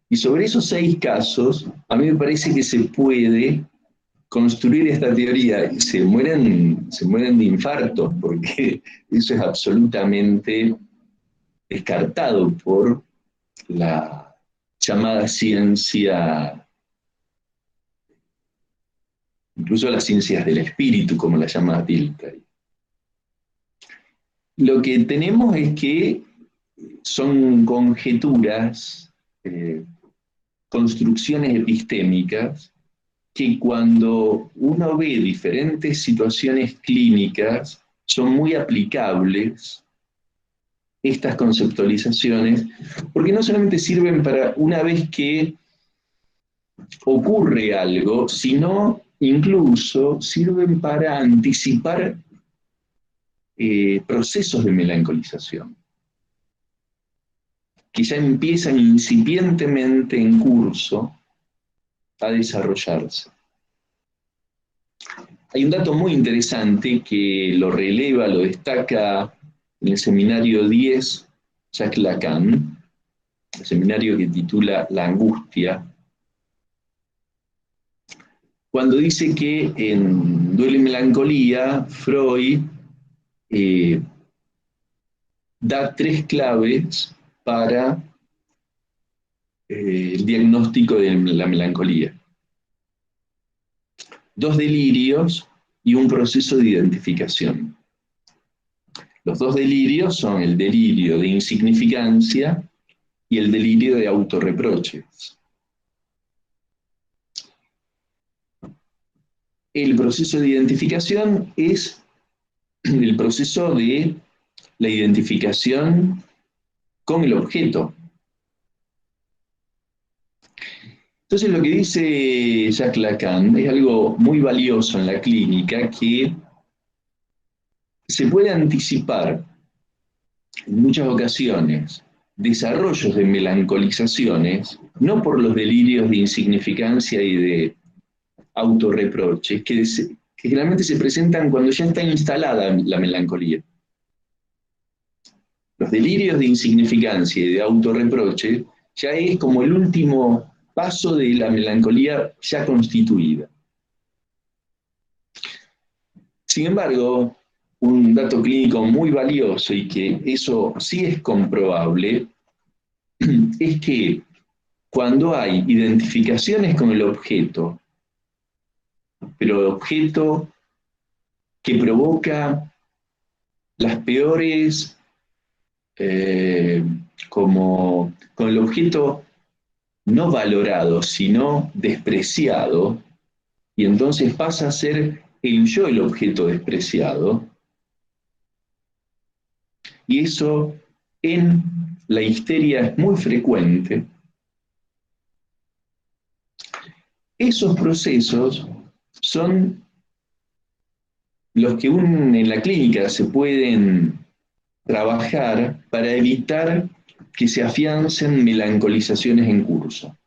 y sobre esos 6 casos a mí me parece que se puede construir esta teoría. Se mueren de infarto porque eso es absolutamente descartado por la llamada ciencia, incluso las ciencias del espíritu, como la llama Dilthey. Lo que tenemos es que son conjeturas, construcciones epistémicas, que cuando uno ve diferentes situaciones clínicas, son muy aplicables estas conceptualizaciones, porque no solamente sirven para una vez que ocurre algo, sino incluso sirven para anticipar procesos de melancolización, que ya empiezan incipientemente en curso a desarrollarse. Hay un dato muy interesante que lo releva, lo destaca en el seminario 10, Jacques Lacan, el seminario que titula La angustia, cuando dice que en Duelo y Melancolía, Freud da 3 claves para el diagnóstico de la melancolía. 2 delirios y un proceso de identificación. Los 2 delirios son el delirio de insignificancia y el delirio de autorreproches. El proceso de identificación es el proceso de la identificación con el objeto. Entonces lo que dice Jacques Lacan es algo muy valioso en la clínica, que se puede anticipar en muchas ocasiones desarrollos de melancolizaciones, no por los delirios de insignificancia y de autorreproches, que generalmente se presentan cuando ya está instalada la melancolía. Los delirios de insignificancia y de autorreproche ya es como el último paso de la melancolía ya constituida. Sin embargo, un dato clínico muy valioso, y que eso sí es comprobable, es que cuando hay identificaciones con el objeto, pero el objeto que provoca las peores, como con el objeto no valorado, sino despreciado, y entonces pasa a ser el yo el objeto despreciado, y eso en la histeria es muy frecuente. Esos procesos son los que en la clínica se pueden trabajar para evitar que se afiancen melancolizaciones en curso.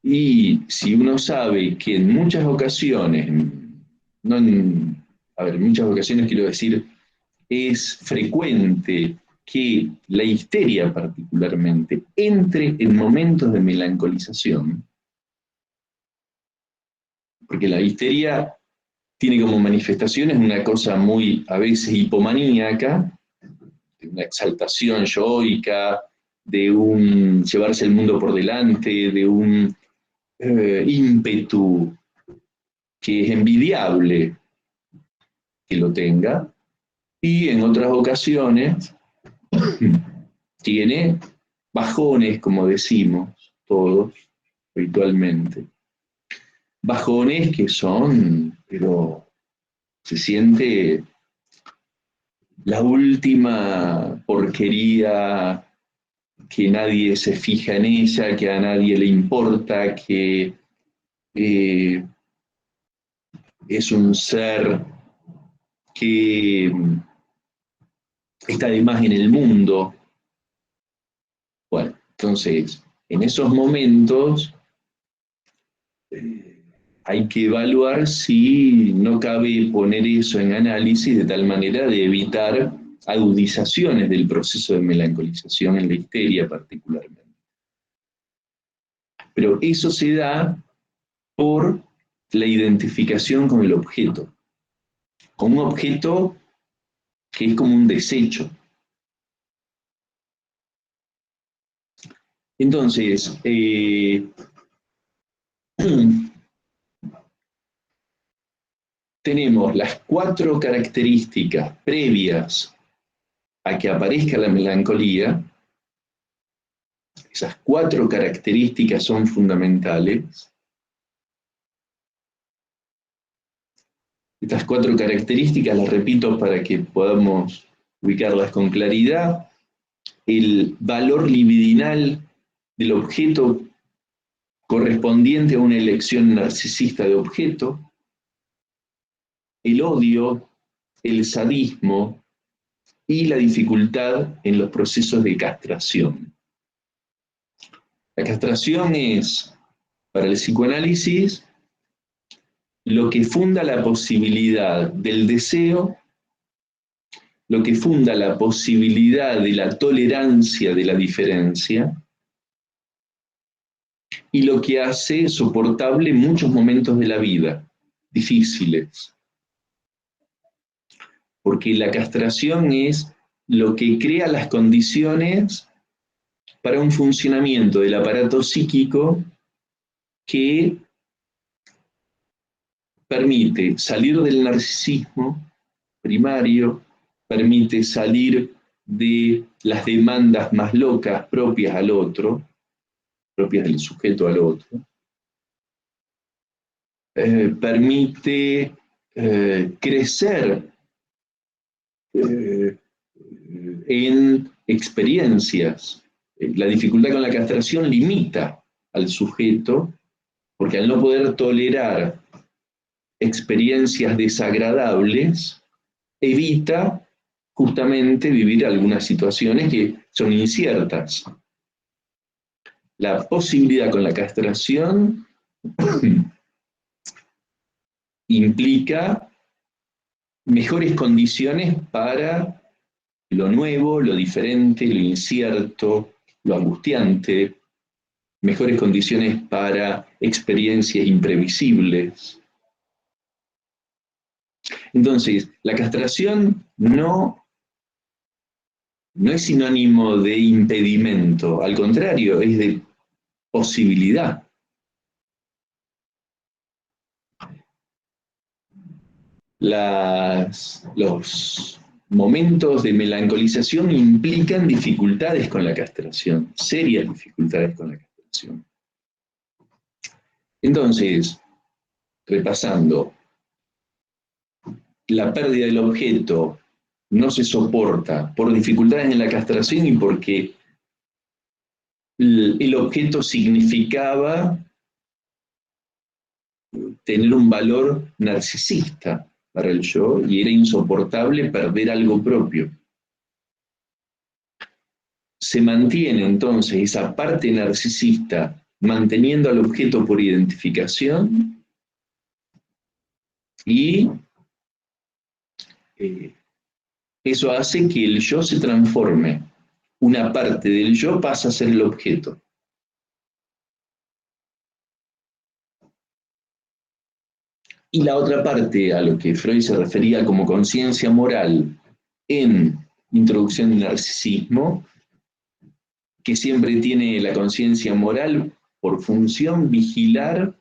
Y si uno sabe que en muchas ocasiones, en muchas ocasiones quiero decir, es frecuente que la histeria particularmente entre en momentos de melancolización, porque la histeria tiene como manifestaciones una cosa muy, a veces, hipomaníaca, de una exaltación yoica, de un llevarse el mundo por delante, de un ímpetu que es envidiable que lo tenga, y en otras ocasiones tiene bajones, como decimos todos habitualmente. Bajones que son, pero se siente la última porquería, que nadie se fija en ella, que a nadie le importa, que es un ser que está de más en el mundo. Bueno, entonces, en esos momentos hay que evaluar si no cabe poner eso en análisis de tal manera de evitar agudizaciones del proceso de melancolización en la histeria particularmente. Pero eso se da por la identificación con el objeto, con un objeto que es como un desecho. Entonces, tenemos las 4 características previas a que aparezca la melancolía. Esas 4 características son fundamentales. Estas 4 características las repito para que podamos ubicarlas con claridad. El valor libidinal del objeto correspondiente a una elección narcisista de objeto, el odio, el sadismo y la dificultad en los procesos de castración. La castración es, para el psicoanálisis, lo que funda la posibilidad del deseo, lo que funda la posibilidad de la tolerancia de la diferencia y lo que hace soportable muchos momentos de la vida difíciles. Porque la castración es lo que crea las condiciones para un funcionamiento del aparato psíquico que permite salir del narcisismo primario, permite salir de las demandas más locas propias al otro, propias del sujeto al otro, permite crecer en experiencias. La dificultad con la castración limita al sujeto, porque al no poder tolerar experiencias desagradables, evita justamente vivir algunas situaciones que son inciertas. La posibilidad con la castración implica mejores condiciones para lo nuevo, lo diferente, lo incierto, lo angustiante, mejores condiciones para experiencias imprevisibles. Entonces, la castración no es sinónimo de impedimento, al contrario, es de posibilidad. Los momentos de melancolización implican dificultades con la castración, serias dificultades con la castración. Entonces, repasando, la pérdida del objeto no se soporta por dificultades en la castración y porque el objeto significaba tener un valor narcisista para el yo y era insoportable perder algo propio. Se mantiene entonces esa parte narcisista manteniendo al objeto por identificación y eso hace que el yo se transforme. Una parte del yo pasa a ser el objeto. Y la otra parte, a lo que Freud se refería como conciencia moral, en introducción de narcisismo, que siempre tiene la conciencia moral por función vigilar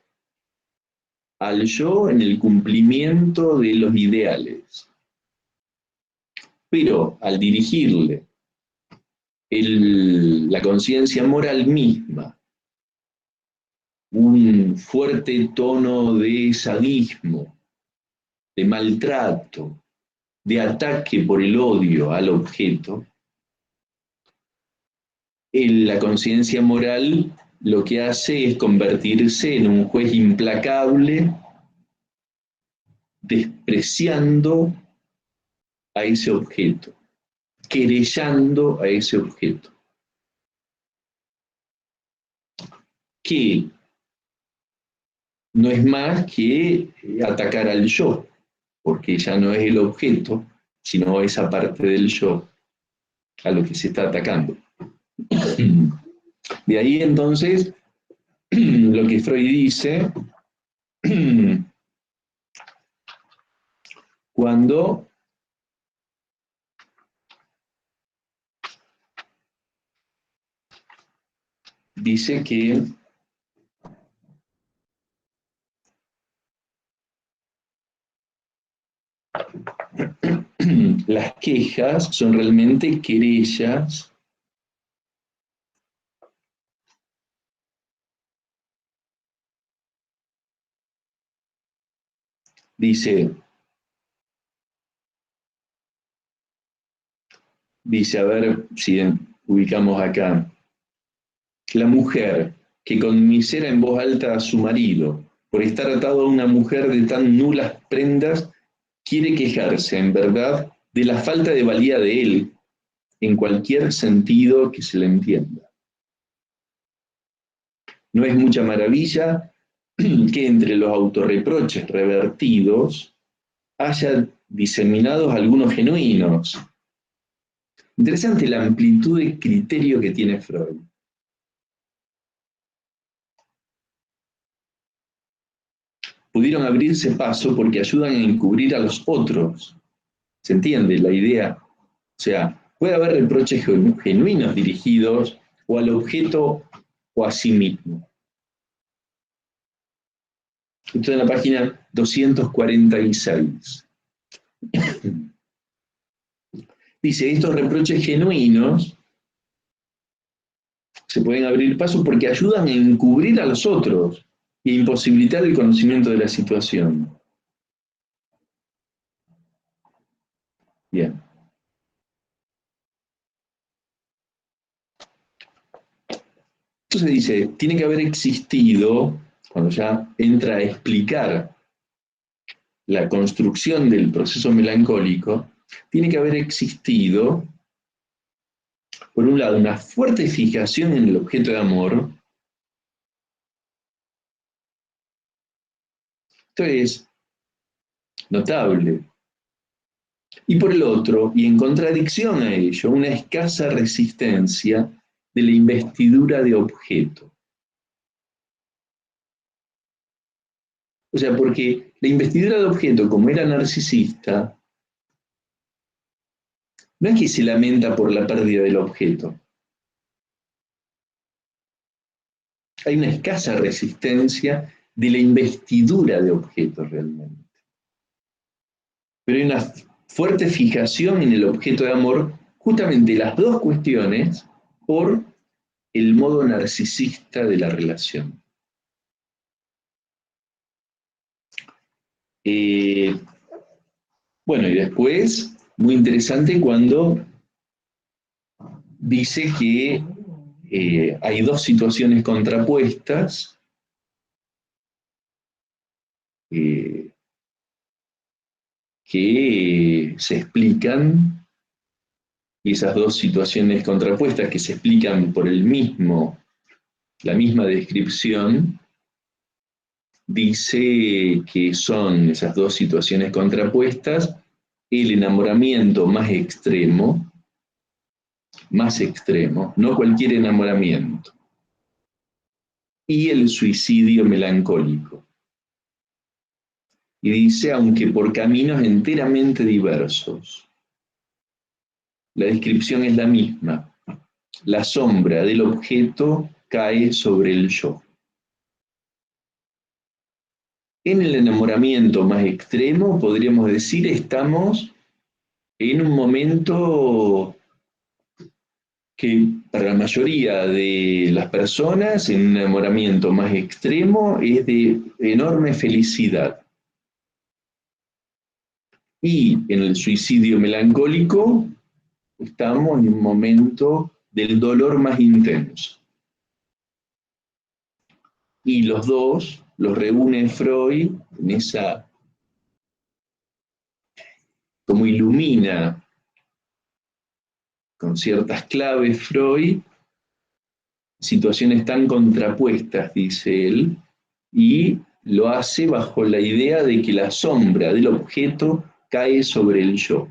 al yo en el cumplimiento de los ideales. Pero al dirigirle la conciencia moral misma un fuerte tono de sadismo, de maltrato, de ataque por el odio al objeto, la conciencia moral lo que hace es convertirse en un juez implacable, despreciando a ese objeto, querellando a ese objeto. Que no es más que atacar al yo, porque ya no es el objeto, sino esa parte del yo a lo que se está atacando. De ahí entonces lo que Freud dice cuando dice que las quejas son realmente querellas dice, a ver si ubicamos acá, la mujer que conmisera en voz alta a su marido por estar atado a una mujer de tan nulas prendas, quiere quejarse, en verdad, de la falta de valía de él, en cualquier sentido que se le entienda. No es mucha maravilla que entre los autorreproches revertidos haya diseminados algunos genuinos. Interesante la amplitud de criterio que tiene Freud. Pudieron abrirse paso porque ayudan a encubrir a los otros. ¿Se entiende la idea? O sea, puede haber reproches genuinos dirigidos o al objeto o a sí mismo. Esto en la página 246. Dice, estos reproches genuinos se pueden abrir paso porque ayudan a encubrir a los otros e imposibilitar el conocimiento de la situación. Bien. Entonces dice, tiene que haber existido, cuando ya entra a explicar la construcción del proceso melancólico, tiene que haber existido, por un lado, una fuerte fijación en el objeto de amor. Esto es notable. Y por el otro, y en contradicción a ello, una escasa resistencia de la investidura de objeto. O sea, porque la investidura de objeto, como era narcisista, no es que se lamenta por la pérdida del objeto. Hay una escasa resistencia de la investidura de objeto realmente. Pero hay una fuerte fijación en el objeto de amor, justamente las dos cuestiones, por el modo narcisista de la relación. Bueno, y después, muy interesante cuando dice que hay dos situaciones contrapuestas que se explican, y esas dos situaciones contrapuestas que se explican por la misma descripción, dice que son esas dos situaciones contrapuestas el enamoramiento más extremo, no cualquier enamoramiento, y el suicidio melancólico. Y dice, aunque por caminos enteramente diversos. la descripción es la misma. La sombra del objeto cae sobre el yo. En el enamoramiento más extremo, podríamos decir, estamos en un momento que para la mayoría de las personas, en un enamoramiento más extremo, es de enorme felicidad. Y en el suicidio melancólico, estamos en un momento del dolor más intenso. Y los dos los reúne Freud en esa, como ilumina con ciertas claves Freud, situaciones tan contrapuestas, dice él, y lo hace bajo la idea de que la sombra del objeto cae sobre el yo.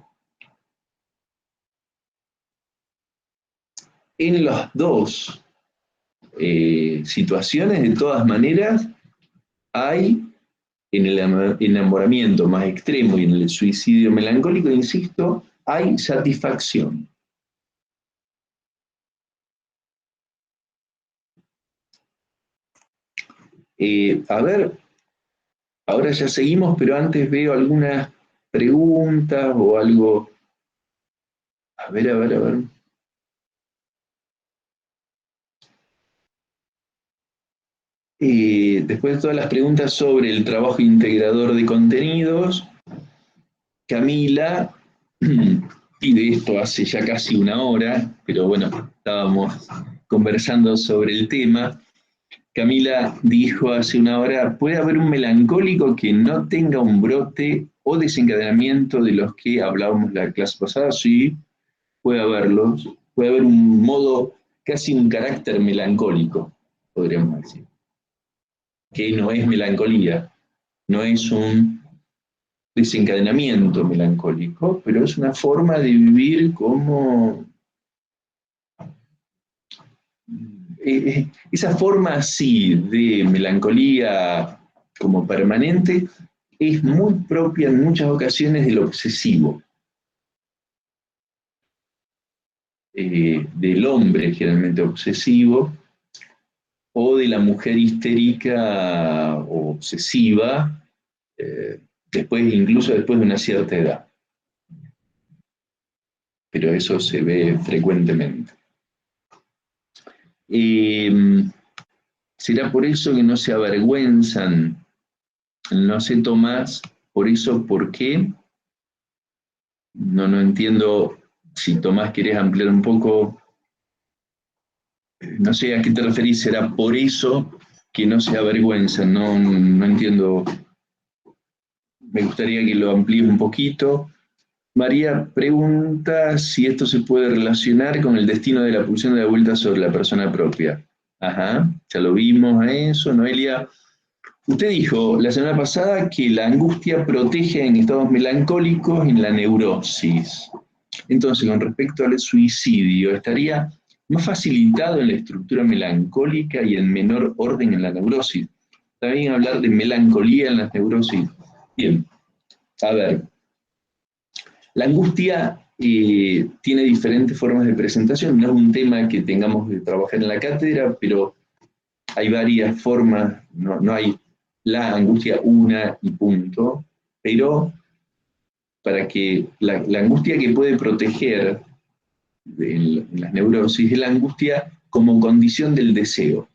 En las dos situaciones, de todas maneras, hay en el enamoramiento más extremo y en el suicidio melancólico, insisto, hay satisfacción. A ver, ahora ya seguimos, pero antes veo algunas preguntas o algo. A ver, a ver, a ver. Después de todas las preguntas sobre el trabajo integrador de contenidos, Camila pide esto hace ya casi una hora, pero bueno, estábamos conversando sobre el tema. Camila dijo hace una hora, ¿puede haber un melancólico que no tenga un brote o desencadenamiento de los que hablábamos la clase pasada? Sí, puede haberlos. Puede haber un modo, casi un carácter melancólico, podríamos decir, que no es melancolía, no es un desencadenamiento melancólico, pero es una forma de vivir como esa forma así de melancolía como permanente es muy propia en muchas ocasiones del obsesivo, del hombre generalmente obsesivo, o de la mujer histérica o obsesiva, incluso después de una cierta edad. Pero eso se ve frecuentemente. ¿Será por eso que no se avergüenzan? No sé, Tomás, por eso, ¿por qué? No entiendo si Tomás querés ampliar un poco. No sé a qué te referís, será por eso que no se avergüenzan. No entiendo. Me gustaría que lo amplíes un poquito. María pregunta si esto se puede relacionar con el destino de la pulsión de la vuelta sobre la persona propia. Ajá, ya lo vimos a eso. Noelia, usted dijo la semana pasada que la angustia protege en estados melancólicos en la neurosis. Entonces, con respecto al suicidio, estaría más facilitado en la estructura melancólica y en menor orden en la neurosis. También hablar de melancolía en las neurosis. Bien, a ver, la angustia tiene diferentes formas de presentación, no es un tema que tengamos que trabajar en la cátedra, pero hay varias formas, no hay la angustia una y punto, pero para que la angustia que puede proteger en las neurosis es la angustia como condición del deseo.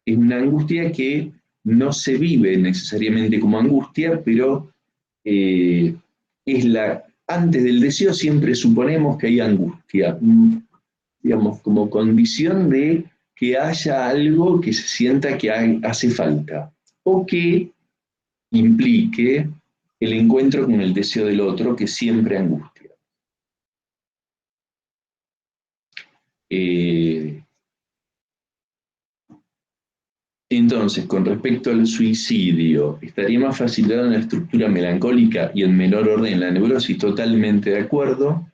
Es una angustia que no se vive necesariamente como angustia, pero antes del deseo siempre suponemos que hay angustia, digamos, como condición de que haya algo que se sienta que hace falta, o que implique el encuentro con el deseo del otro, que siempre angustia. Entonces, con respecto al suicidio, estaría más facilitado en la estructura melancólica y en menor orden en la neurosis, totalmente de acuerdo.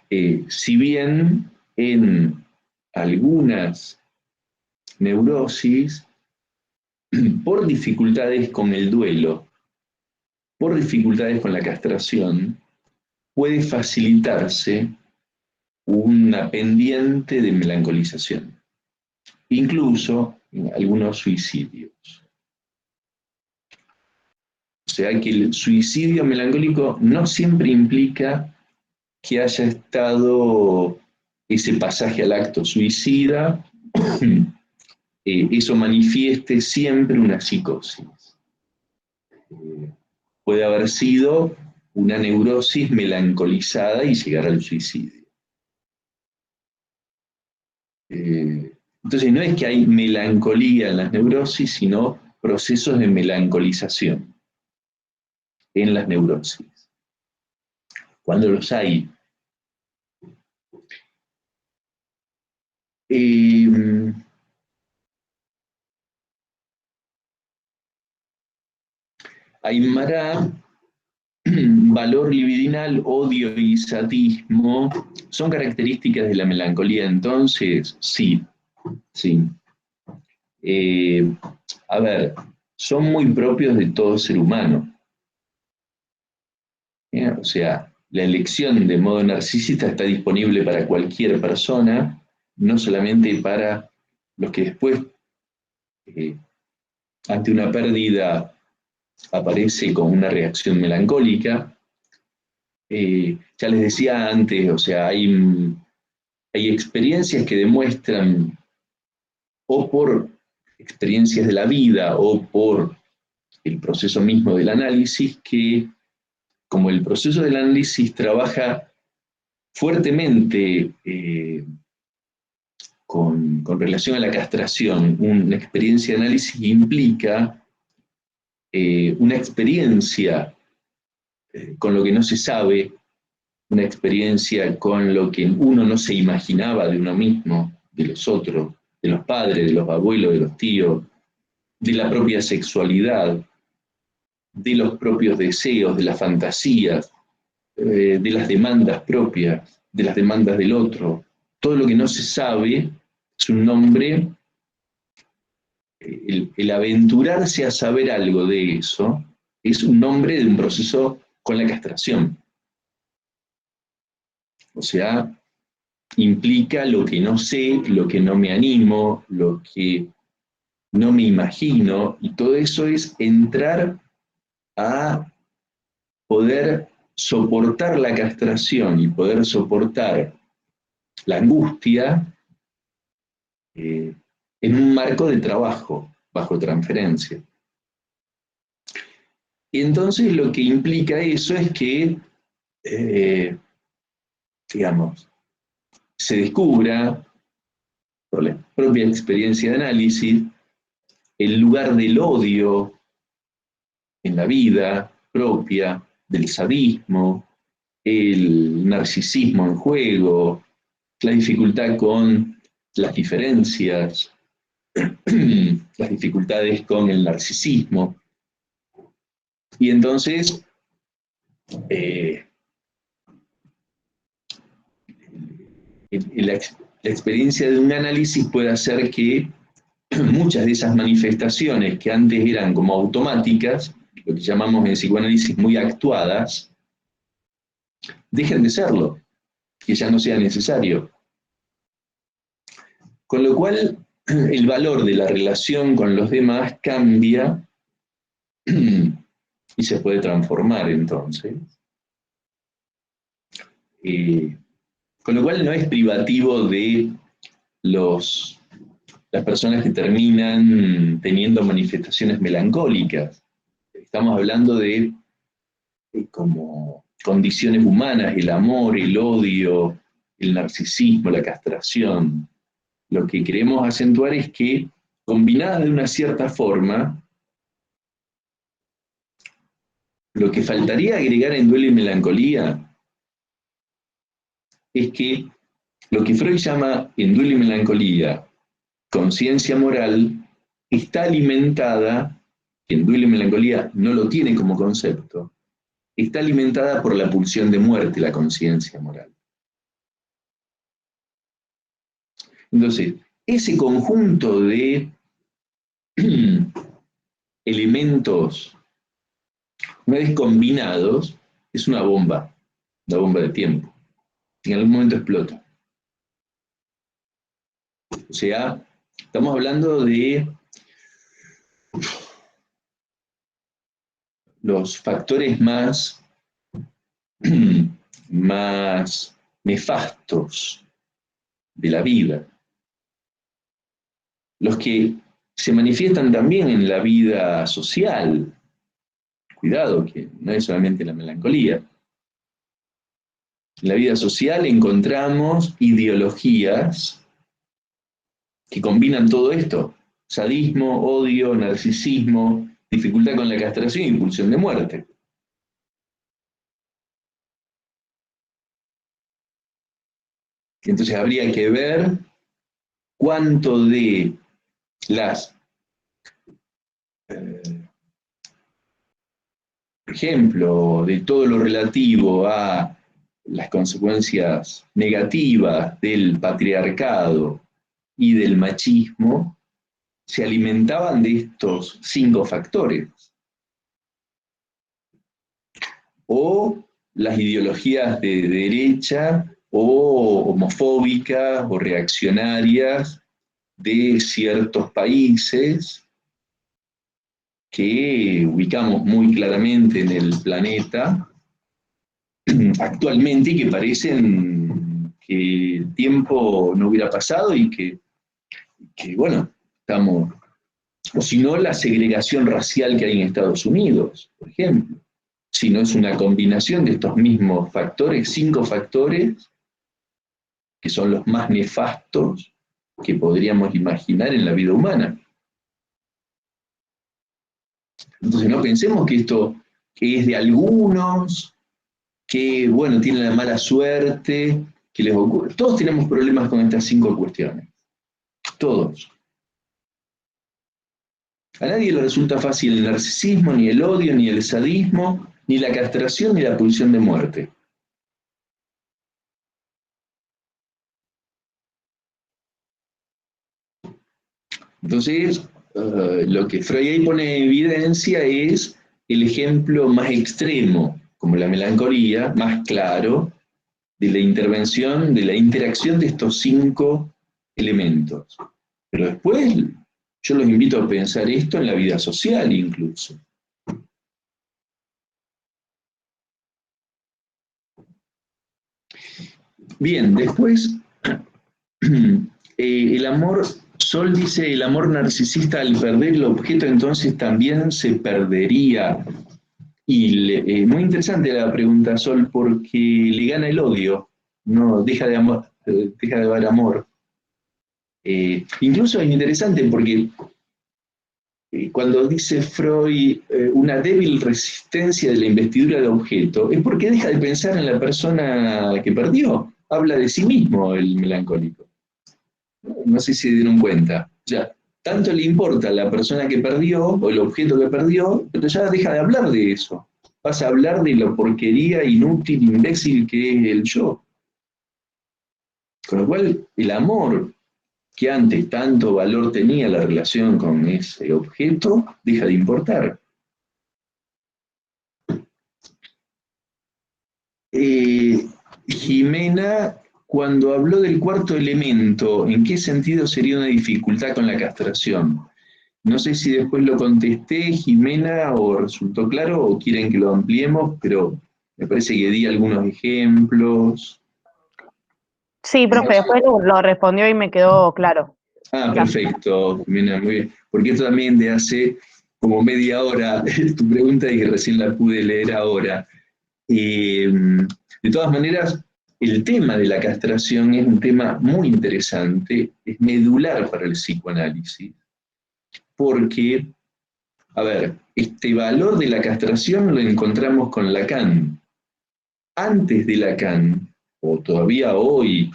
Si bien en algunas neurosis, por dificultades con el duelo, por dificultades con la castración, puede facilitarse una pendiente de melancolización, incluso en algunos suicidios. O sea que el suicidio melancólico no siempre implica que haya estado ese pasaje al acto suicida, eso manifieste siempre una psicosis. Puede haber sido una neurosis melancolizada y llegar al suicidio. Entonces no es que hay melancolía en las neurosis, sino procesos de melancolización en las neurosis. Cuando los hay. Aymara, valor libidinal, odio y sadismo, ¿son características de la melancolía entonces? Sí, sí. A ver, son muy propios de todo ser humano. O sea, la elección de modo narcisista está disponible para cualquier persona, no solamente para los que después, ante una pérdida, aparece con una reacción melancólica. Ya les decía antes, o sea, hay experiencias que demuestran, o por experiencias de la vida, o por el proceso mismo del análisis, que como el proceso del análisis trabaja fuertemente con relación a la castración, una experiencia de análisis implica una experiencia con lo que no se sabe, una experiencia con lo que uno no se imaginaba de uno mismo, de los otros, de los padres, de los abuelos, de los tíos, de la propia sexualidad, de los propios deseos, de las fantasías, de las demandas propias, de las demandas del otro. Todo lo que no se sabe es un nombre, el aventurarse a saber algo de eso es un nombre de un proceso con la castración. O sea, implica lo que no sé, lo que no me animo, lo que no me imagino, y todo eso es entrar a poder soportar la castración y poder soportar la angustia en un marco de trabajo, bajo transferencia. Y entonces lo que implica eso es que, digamos, se descubra, por la propia experiencia de análisis, el lugar del odio en la vida propia, del sadismo, el narcisismo en juego, la dificultad con las diferencias, las dificultades con el narcisismo. Y entonces, la experiencia de un análisis puede hacer que muchas de esas manifestaciones que antes eran como automáticas, lo que llamamos en psicoanálisis muy actuadas, dejen de serlo, que ya no sea necesario. Con lo cual, el valor de la relación con los demás cambia y se puede transformar entonces. Con lo cual no es privativo de las personas que terminan teniendo manifestaciones melancólicas. Estamos hablando de como condiciones humanas, el amor, el odio, el narcisismo, la castración. Lo que queremos acentuar es que, combinadas de una cierta forma, lo que faltaría agregar en duelo y melancolía es que lo que Freud llama en duelo y melancolía conciencia moral está alimentada, que en duelo y melancolía no lo tiene como concepto, está alimentada por la pulsión de muerte, la conciencia moral. Entonces, ese conjunto de elementos, una vez combinados, es una bomba una bomba de tiempo. En algún momento explota. O sea, estamos hablando de los factores más, más nefastos de la vida, los que se manifiestan también en la vida social. Cuidado, que no es solamente la melancolía. En la vida social encontramos ideologías que combinan todo esto: sadismo, odio, narcisismo, dificultad con la castración y pulsión de muerte. Entonces habría que ver cuánto de las, por ejemplo, de todo lo relativo a las consecuencias negativas del patriarcado y del machismo, se alimentaban de estos 5 factores. O las ideologías de derecha o homofóbicas o reaccionarias de ciertos países que ubicamos muy claramente en el planeta actualmente y que parecen que el tiempo no hubiera pasado y que bueno, estamos, o si no, la segregación racial que hay en Estados Unidos, por ejemplo. Si no es una combinación de estos mismos factores, 5 factores, que son los más nefastos que podríamos imaginar en la vida humana. Entonces no pensemos que esto que es de algunos, que bueno, tienen la mala suerte, que les ocurre. Todos tenemos problemas con estas 5 cuestiones. Todos. A nadie le resulta fácil el narcisismo, ni el odio, ni el sadismo, ni la castración, ni la pulsión de muerte. Entonces, lo que Freud ahí pone en evidencia es el ejemplo más extremo, como la melancolía, más claro, de la intervención, de la interacción de estos 5 elementos. Pero después, yo los invito a pensar esto en la vida social incluso. Bien, después, el amor, Sol dice, el amor narcisista al perder el objeto entonces también se perdería. Y muy interesante la pregunta, Sol, porque le gana el odio, no deja de amor, deja de haber amor. Incluso es interesante porque cuando dice Freud una débil resistencia de la investidura de objeto, es porque deja de pensar en la persona que perdió. Habla de sí mismo el melancólico. No sé si se dieron cuenta. O sea, tanto le importa a la persona que perdió o el objeto que perdió, pero ya deja de hablar de eso. Vas a hablar de la porquería inútil, imbécil que es el yo. Con lo cual, el amor que antes tanto valor tenía la relación con ese objeto, deja de importar. Jimena, cuando habló del cuarto elemento, ¿en qué sentido sería una dificultad con la castración? No sé si después lo contesté, Jimena, o resultó claro, o quieren que lo ampliemos, pero me parece que di algunos ejemplos. Sí, profe, después lo respondió y me quedó claro. Ah, perfecto, Jimena, muy bien. Porque esto también de hace como media hora, tu pregunta y que recién la pude leer ahora. De todas maneras, el tema de la castración es un tema muy interesante, es medular para el psicoanálisis, porque, a ver, este valor de la castración lo encontramos con Lacan. Antes de Lacan, o todavía hoy,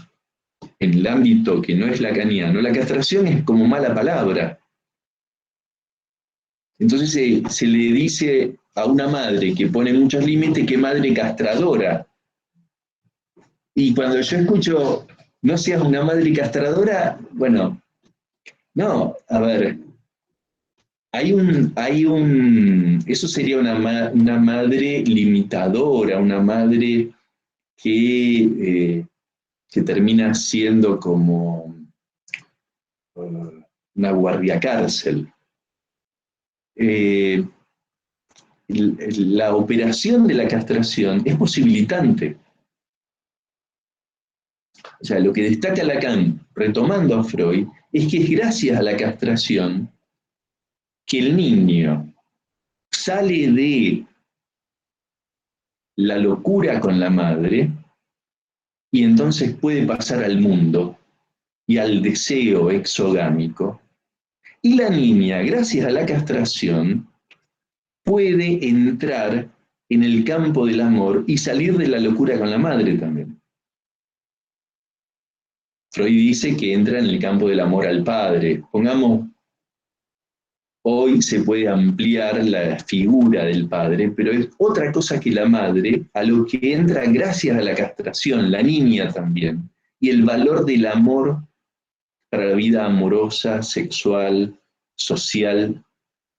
en el ámbito que no es lacaniano, la castración es como mala palabra. Entonces se le dice a una madre que pone muchos límites que madre castradora. Y cuando yo escucho, no seas una madre castradora, bueno, no, a ver, eso sería una madre limitadora, una madre que termina siendo como una guardiacárcel. La operación de la castración es posibilitante. O sea, lo que destaca Lacan, retomando a Freud, es que es gracias a la castración que el niño sale de la locura con la madre y entonces puede pasar al mundo y al deseo exogámico. Y la niña, gracias a la castración, puede entrar en el campo del amor y salir de la locura con la madre también. Freud dice que entra en el campo del amor al padre. Pongamos, hoy se puede ampliar la figura del padre, pero es otra cosa que la madre, a lo que entra gracias a la castración, la niña también, y el valor del amor para la vida amorosa, sexual, social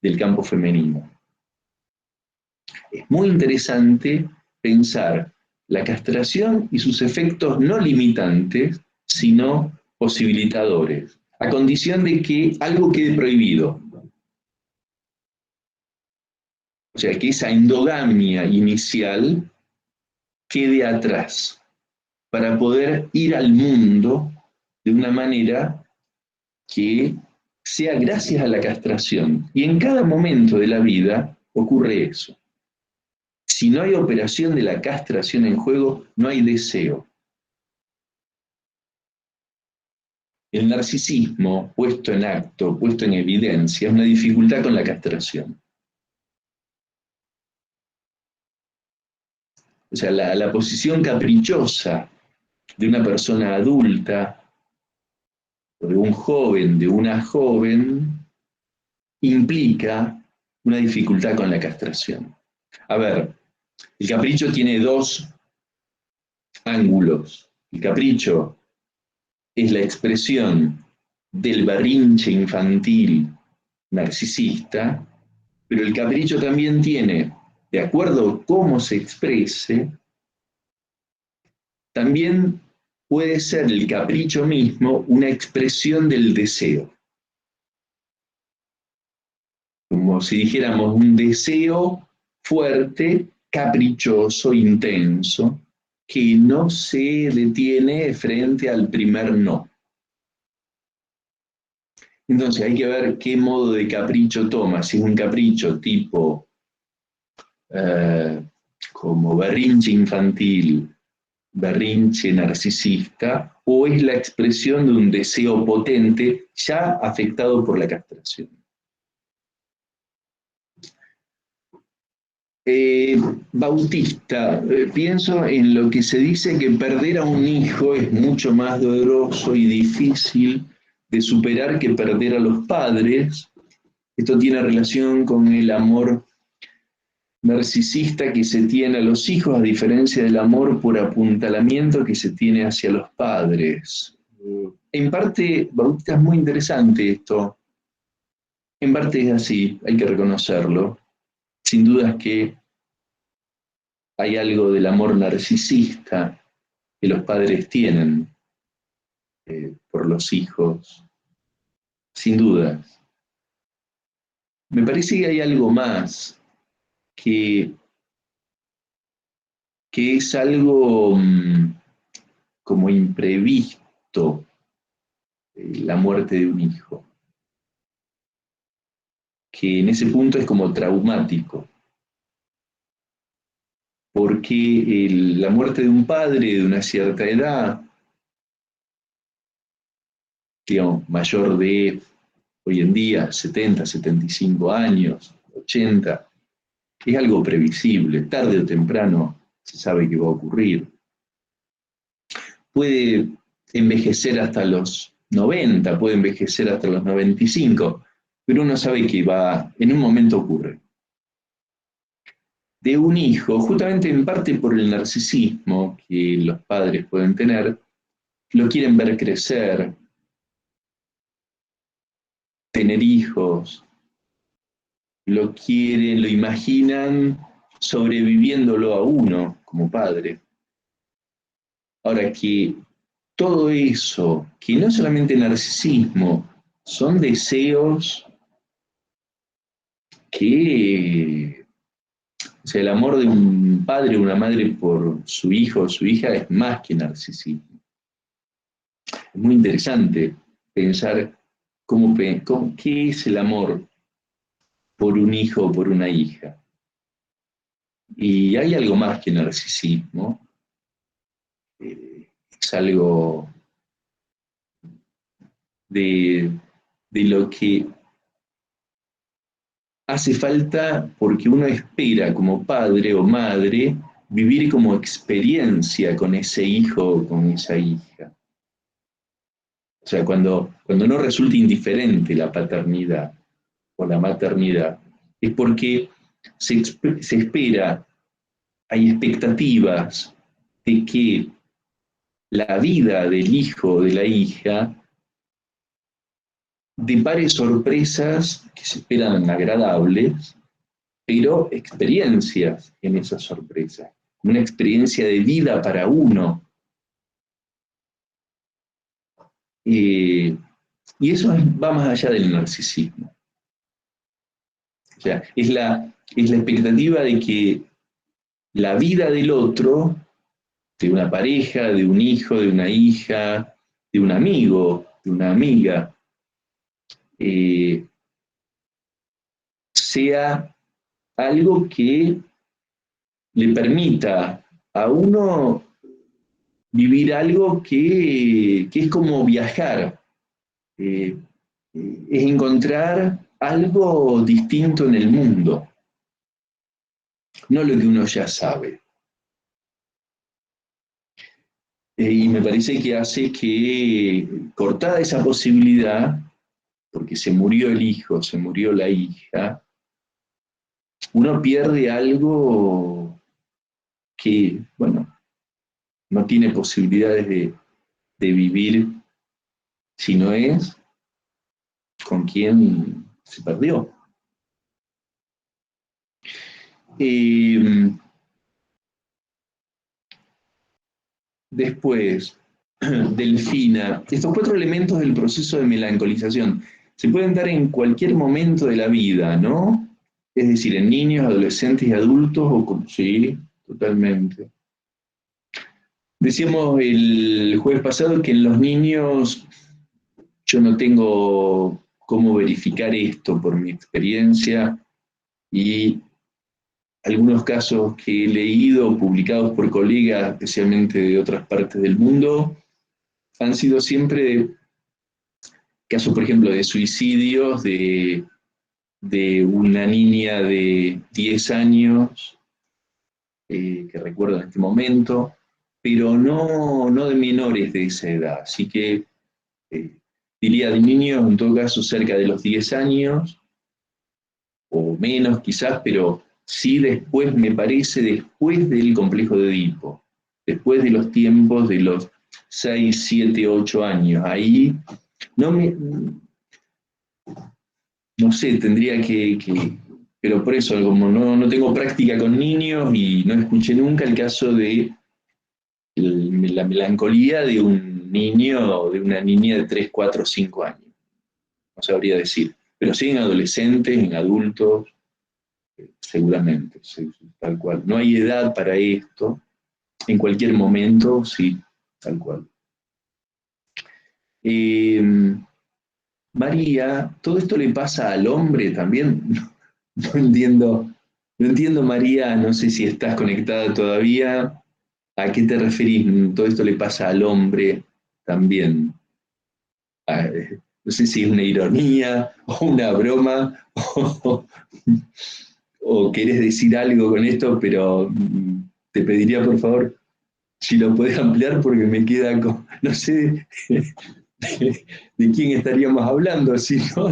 del campo femenino. Es muy interesante pensar la castración y sus efectos no limitantes, sino posibilitadores, a condición de que algo quede prohibido. O sea, que esa endogamia inicial quede atrás, para poder ir al mundo de una manera que sea gracias a la castración. Y en cada momento de la vida ocurre eso. Si no hay operación de la castración en juego, no hay deseo. El narcisismo, puesto en acto, puesto en evidencia, es una dificultad con la castración. O sea, la posición caprichosa de una persona adulta, o de un joven, de una joven, implica una dificultad con la castración. A ver, el capricho tiene dos ángulos. El capricho es la expresión del berrinche infantil narcisista, pero el capricho también tiene, de acuerdo a cómo se exprese, también puede ser el capricho mismo una expresión del deseo. Como si dijéramos un deseo fuerte, caprichoso, intenso, que no se detiene frente al primer no. Entonces hay que ver qué modo de capricho toma, si es un capricho tipo como berrinche infantil, berrinche narcisista, o es la expresión de un deseo potente ya afectado por la castración. Bautista, pienso en lo que se dice que perder a un hijo es mucho más doloroso y difícil de superar que perder a los padres. Esto tiene relación con el amor narcisista que se tiene a los hijos, a diferencia del amor por apuntalamiento que se tiene hacia los padres. En parte, Bautista, es muy interesante esto. En parte es así, hay que reconocerlo. Sin duda es que hay algo del amor narcisista que los padres tienen por los hijos, sin dudas. Me parece que hay algo más que es algo como imprevisto, la muerte de un hijo, que en ese punto es como traumático, porque la muerte de un padre de una cierta edad, digamos, mayor de hoy en día 70, 75 años, 80, es algo previsible, tarde o temprano se sabe que va a ocurrir. Puede envejecer hasta los 90, puede envejecer hasta los 95, pero uno sabe que en un momento ocurre. De un hijo, justamente en parte por el narcisismo que los padres pueden tener, lo quieren ver crecer, tener hijos, lo quieren, lo imaginan sobreviviéndolo a uno como padre. Ahora, que todo eso, que no es solamente narcisismo, son deseos que, o sea, el amor de un padre o una madre por su hijo o su hija es más que narcisismo. Es muy interesante pensar qué es el amor por un hijo o por una hija. Y hay algo más que narcisismo, es algo de, de lo que hace falta porque uno espera como padre o madre vivir como experiencia con ese hijo o con esa hija. O sea, cuando no resulta indiferente la paternidad o la maternidad, es porque se espera, hay expectativas de que la vida del hijo o de la hija depare sorpresas que se esperan agradables, pero experiencias en esas sorpresas, una experiencia de vida para uno. Y eso va más allá del narcisismo. O sea, es la expectativa de que la vida del otro, de una pareja, de un hijo, de una hija, de un amigo, de una amiga, sea algo que le permita a uno vivir algo que es como viajar, eh, es encontrar algo distinto en el mundo, no lo que uno ya sabe. Y me parece que hace que, cortada esa posibilidad, porque se murió el hijo, se murió la hija, uno pierde algo que, bueno, no tiene posibilidades de vivir si no es con quien se perdió. Después, Delfina, estos 4 elementos del proceso de melancolización se pueden dar en cualquier momento de la vida, ¿no? Es decir, en niños, adolescentes y adultos, sí, totalmente. Decíamos el jueves pasado que en los niños yo no tengo cómo verificar esto por mi experiencia y algunos casos que he leído, publicados por colegas, especialmente de otras partes del mundo, han sido siempre casos, por ejemplo, de suicidios de una niña de 10 años, que recuerdo en este momento, pero no de menores de esa edad. Así que diría de niños, en todo caso, cerca de los 10 años, o menos quizás, pero sí después, me parece, después del complejo de Edipo, después de los tiempos de los 6, 7, 8 años. Ahí no sé, tendría pero por eso, como no tengo práctica con niños y no escuché nunca el caso de la melancolía de un niño o de una niña de 3, 4, 5 años. No sabría decir. Pero sí en adolescentes, en adultos, seguramente, sí, tal cual. No hay edad para esto. En cualquier momento, sí, tal cual. María, ¿todo esto le pasa al hombre también? No entiendo, María, no sé si estás conectada todavía. ¿A qué te referís? ¿Todo esto le pasa al hombre también? No sé si es una ironía o una broma o querés decir algo con esto, pero te pediría por favor si lo podés ampliar porque me queda no sé de quién estaríamos hablando, si no,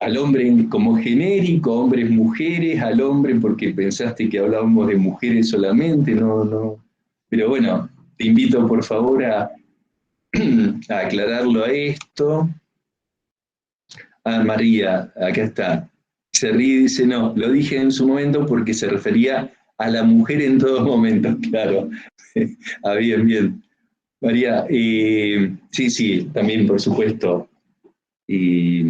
al hombre como genérico, hombres, mujeres, al hombre porque pensaste que hablábamos de mujeres solamente, no. Pero bueno, te invito por favor a aclararlo a esto. Ah, María, acá está. Se ríe y dice, no, lo dije en su momento porque se refería a la mujer en todo momento, claro. Bien, bien. María, sí, sí, también por supuesto. Y,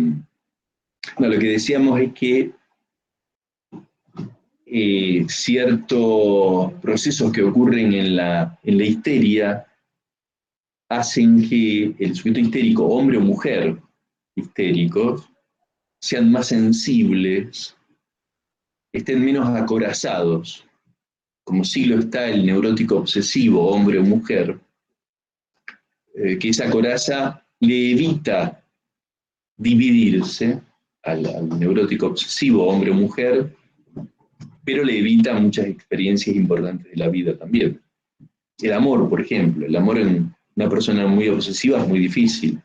no, lo que decíamos es que ciertos procesos que ocurren en la histeria hacen que el sujeto histérico, hombre o mujer histéricos, sean más sensibles, estén menos acorazados, como si lo está el neurótico obsesivo, hombre o mujer, que esa coraza le evita dividirse al neurótico obsesivo, hombre o mujer, pero le evita muchas experiencias importantes de la vida también. El amor, por ejemplo, el amor en una persona muy obsesiva es muy difícil.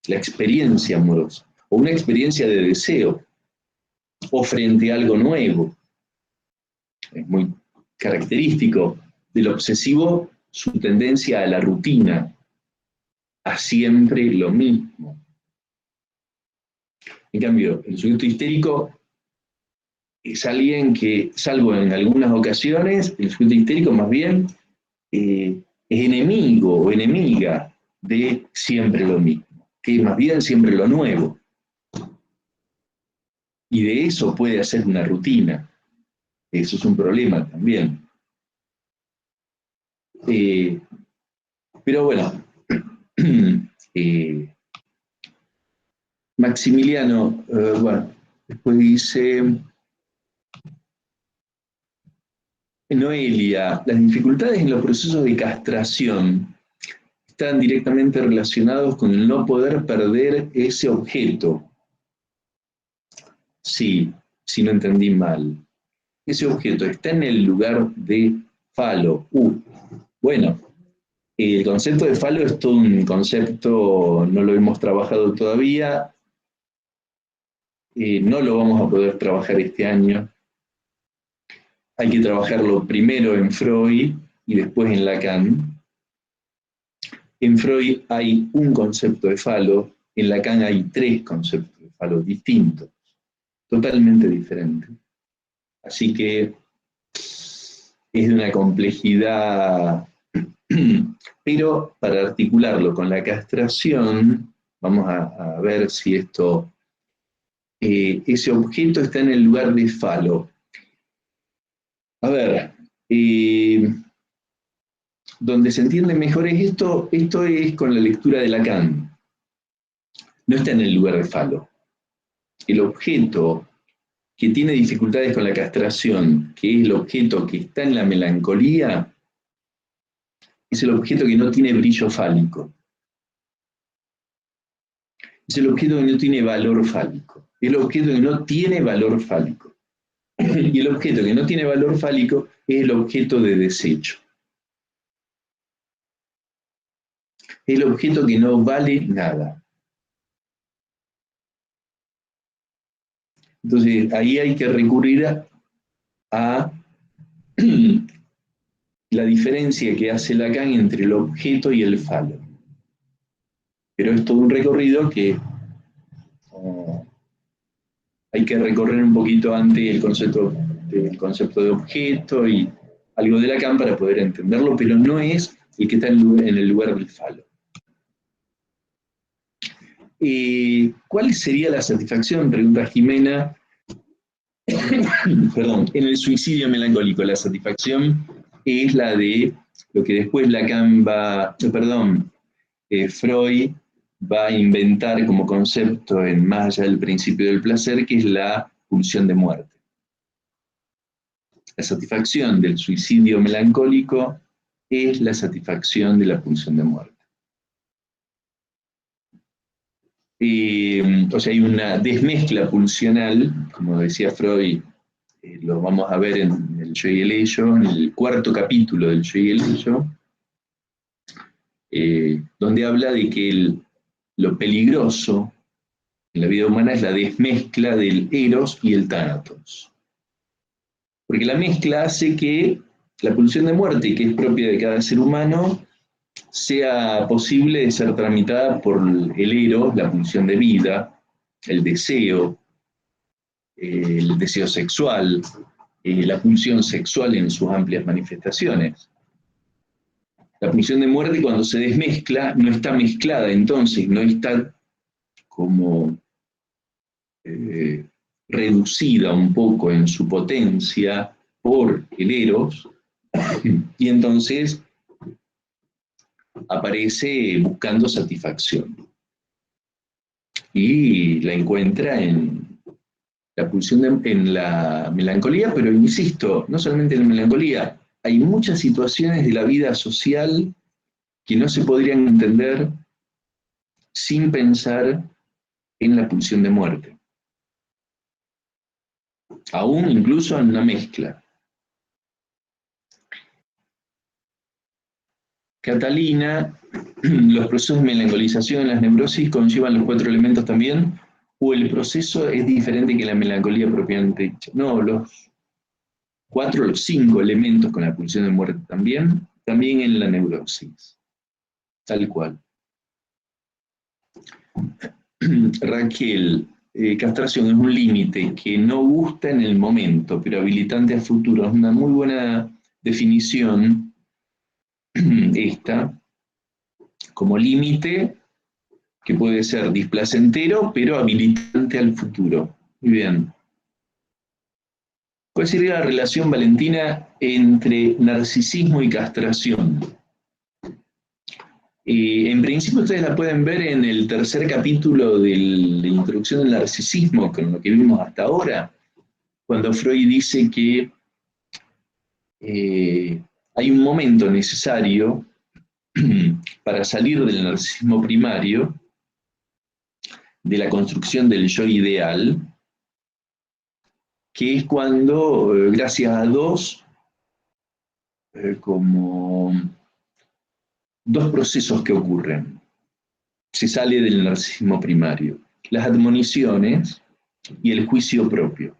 La experiencia amorosa, o una experiencia de deseo, o frente a algo nuevo. Es muy característico del obsesivo su tendencia a la rutina, a siempre lo mismo. En cambio, el sujeto histérico es alguien que, salvo en algunas ocasiones, el sujeto histérico más bien es enemigo o enemiga de siempre lo mismo, que es más bien siempre lo nuevo. Y de eso puede hacer una rutina. Eso es un problema también. Pero bueno, Maximiliano, bueno, después dice, Noelia, las dificultades en los procesos de castración están directamente relacionados con el no poder perder ese objeto. Sí, si no entendí mal. Ese objeto está en el lugar de falo. Bueno, el concepto de falo es todo un concepto, no lo hemos trabajado todavía, no lo vamos a poder trabajar este año. Hay que trabajarlo primero en Freud y después en Lacan. En Freud hay un concepto de falo, en Lacan hay 3 conceptos de falo distintos, totalmente diferentes. Así que es de una complejidad, pero para articularlo con la castración, vamos a ver si esto, ese objeto está en el lugar de falo. A ver, donde se entiende mejor es esto es con la lectura de Lacan. No está en el lugar de falo. El objeto que tiene dificultades con la castración, que es el objeto que está en la melancolía, es el objeto que no tiene brillo fálico. Es el objeto que no tiene valor fálico. Es el objeto que no tiene valor fálico. Y el objeto que no tiene valor fálico es el objeto de desecho. Es el objeto que no vale nada. Entonces, ahí hay que recurrir a la diferencia que hace Lacan entre el objeto y el falo. Pero es todo un recorrido que hay que recorrer un poquito antes el concepto de objeto y algo de Lacan para poder entenderlo, pero no es el que está en el lugar del falo. ¿Cuál sería la satisfacción? Pregunta Jimena. Perdón, en el suicidio melancólico la satisfacción es la de lo que después Lacan Freud va a inventar como concepto en más allá del principio del placer, que es la pulsión de muerte. La satisfacción del suicidio melancólico es la satisfacción de la pulsión de muerte. O sea, hay una desmezcla pulsional, como decía Freud, lo vamos a ver en el Yo y el Ello, en el 4º capítulo del Yo y el Ello, donde habla de que lo peligroso en la vida humana es la desmezcla del eros y el tánatos. Porque la mezcla hace que la pulsión de muerte, que es propia de cada ser humano, sea posible de ser tramitada por el eros, la pulsión de vida, el deseo sexual, la pulsión sexual en sus amplias manifestaciones. La pulsión de muerte, cuando se desmezcla, no está mezclada, entonces no está como reducida un poco en su potencia por el eros, y entonces aparece buscando satisfacción. Y la encuentra en la pulsión en la melancolía, pero insisto, no solamente en la melancolía, hay muchas situaciones de la vida social que no se podrían entender sin pensar en la pulsión de muerte. Aún incluso en una mezcla. Catalina, los procesos de melancolización en las neurosis conllevan los 4 elementos también, o el proceso es diferente que la melancolía propiamente dicha. No, los 4, los 5 elementos con la pulsión de muerte también en la neurosis, tal cual. Raquel, castración es un límite que no gusta en el momento, pero habilitante a futuro. Es una muy buena definición esta, como límite que puede ser displacentero, pero habilitante al futuro. Muy bien. ¿Cuál sería la relación, Valentina, entre narcisismo y castración? En principio ustedes la pueden ver en el tercer capítulo de la introducción del narcisismo, con lo que vimos hasta ahora, cuando Freud dice que hay un momento necesario para salir del narcisismo primario, de la construcción del yo ideal, que es cuando, gracias a como dos procesos que ocurren, se sale del narcisismo primario: las admoniciones y el juicio propio.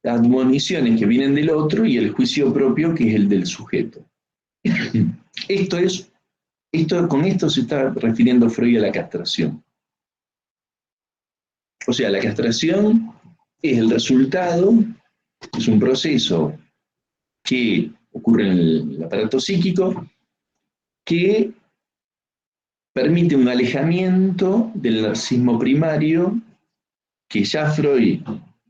Las admoniciones que vienen del otro y el juicio propio que es el del sujeto. Con esto se está refiriendo Freud a la castración. O sea, la castración es el resultado, es un proceso que ocurre en el aparato psíquico que permite un alejamiento del narcisismo primario, que ya Freud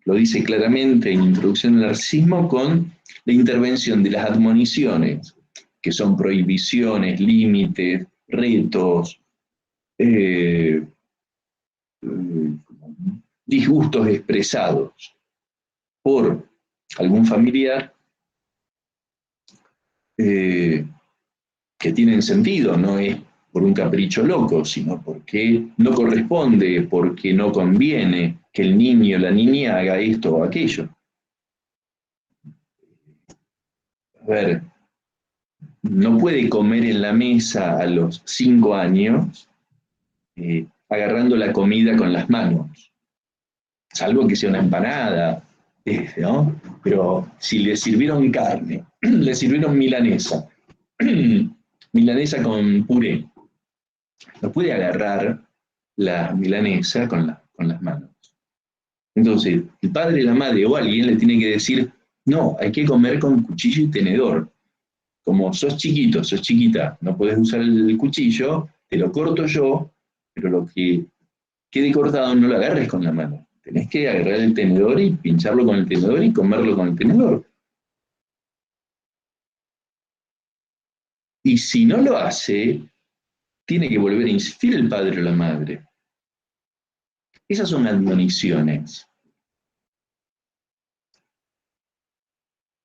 lo dice claramente en Introducción al Narcisismo, con la intervención de las admoniciones, que son prohibiciones, límites, retos, disgustos expresados por algún familiar, que tienen sentido, no es por un capricho loco, sino porque no corresponde, porque no conviene que el niño o la niña haga esto o aquello. A ver, no puede comer en la mesa a los 5 años agarrando la comida con las manos, salvo que sea una empanada, ¿no? Pero si le sirvieron carne, le sirvieron milanesa, milanesa con puré, no puede agarrar la milanesa con las manos. Entonces, el padre, la madre o alguien le tiene que decir: no, hay que comer con cuchillo y tenedor. Como sos chiquito, sos chiquita, no podés usar el cuchillo, te lo corto yo, pero lo que quede cortado no lo agarres con la mano. Tenés que agarrar el tenedor y pincharlo con el tenedor y comerlo con el tenedor. Y si no lo hace, tiene que volver a insistir el padre o la madre. Esas son admoniciones.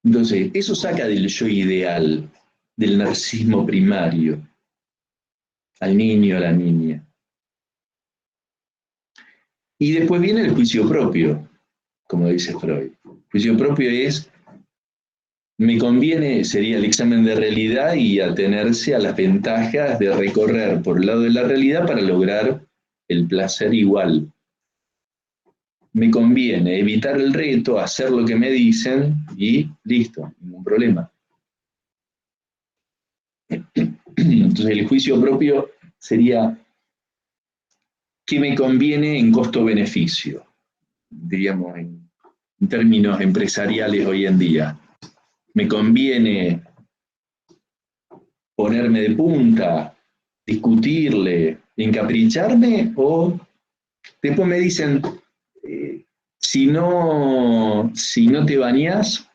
Entonces, eso saca del yo ideal, del narcisismo primario, al niño, a la niña. Y después viene el juicio propio, como dice Freud. El juicio propio es: me conviene, sería el examen de realidad y atenerse a las ventajas de recorrer por el lado de la realidad para lograr el placer igual. Me conviene evitar el reto, hacer lo que me dicen y listo, ningún problema. Entonces el juicio propio sería: ¿qué me conviene en costo-beneficio? Diríamos en términos empresariales hoy en día. ¿Me conviene ponerme de punta, discutirle, encapricharme, o después me dicen, si no te bañás,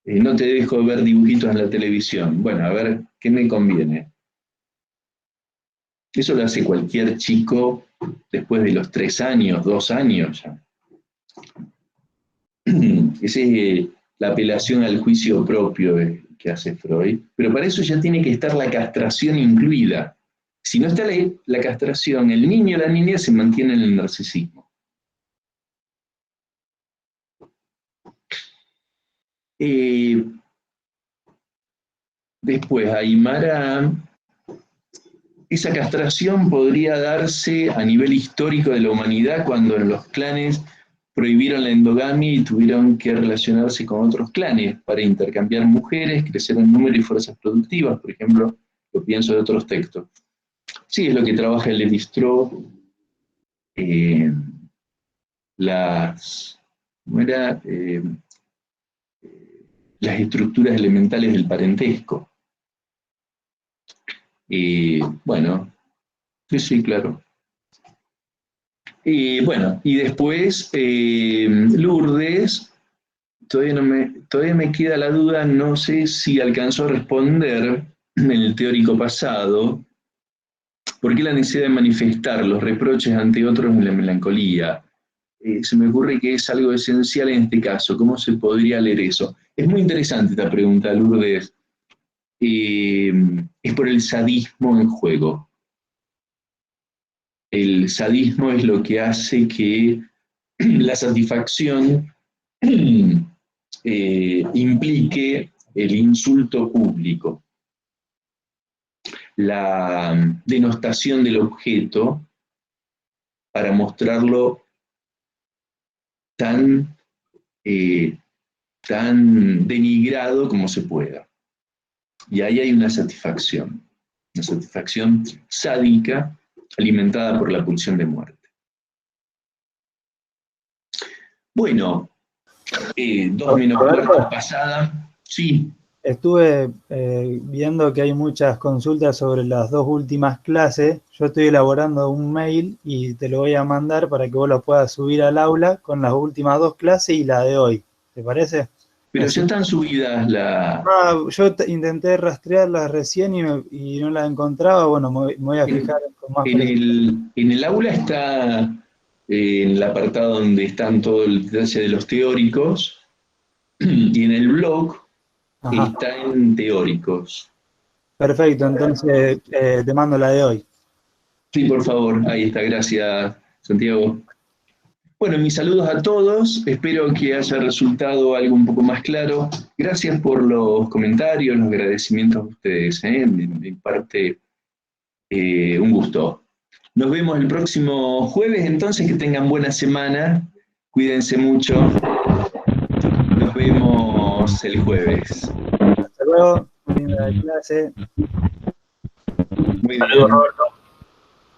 no te dejo ver dibujitos en la televisión. Bueno, a ver, ¿qué me conviene? Eso lo hace cualquier chico después de los 3 años, 2 años ya. Esa es la apelación al juicio propio que hace Freud. Pero para eso ya tiene que estar la castración incluida. Si no está la castración, el niño o la niña se mantiene en el narcisismo. Después, Aymara, esa castración podría darse a nivel histórico de la humanidad cuando en los clanes prohibieron la endogamia y tuvieron que relacionarse con otros clanes para intercambiar mujeres, crecer en número y fuerzas productivas, por ejemplo, lo pienso de otros textos. Sí, es lo que trabaja el Lévi-Strauss, las estructuras elementales del parentesco. Bueno, sí, claro. Bueno, y después Lourdes, todavía me queda la duda, no sé si alcanzó a responder en el teórico pasado, ¿por qué la necesidad de manifestar los reproches ante otros en la melancolía? Se me ocurre que es algo esencial en este caso. ¿Cómo se podría leer eso? Es muy interesante esta pregunta, Lourdes. Es por el sadismo en juego. El sadismo es lo que hace que la satisfacción implique el insulto público, la denostación del objeto para mostrarlo tan denigrado como se pueda. Y ahí hay una satisfacción sádica alimentada por la pulsión de muerte. Bueno, 2 menos cuarto pasada, sí. Estuve viendo que hay muchas consultas sobre las 2 últimas clases. Yo estoy elaborando un mail y te lo voy a mandar para que vos lo puedas subir al aula con las últimas 2 clases y la de hoy. ¿Te parece? Pero ya están subidas las... yo intenté rastrearlas recién y no las encontraba. Bueno, me voy a fijar con más en el aula está en el apartado donde están todo el detalle de los teóricos, y en el blog está en teóricos. Perfecto, entonces te mando la de hoy. Sí, por favor, ahí está, gracias, Santiago. Bueno, mis saludos a todos, espero que haya resultado algo un poco más claro. Gracias por los comentarios, los agradecimientos a ustedes, de mi parte, un gusto. Nos vemos el próximo jueves, entonces, que tengan buena semana, cuídense mucho, nos vemos el jueves. Hasta luego, linda clase. Muy bien.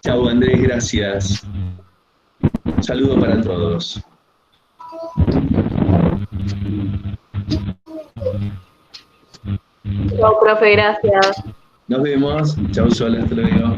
Chao, Andrés, gracias. Un saludo para todos. Chao, profe, gracias. Nos vemos. Chao, Sol, hasta luego.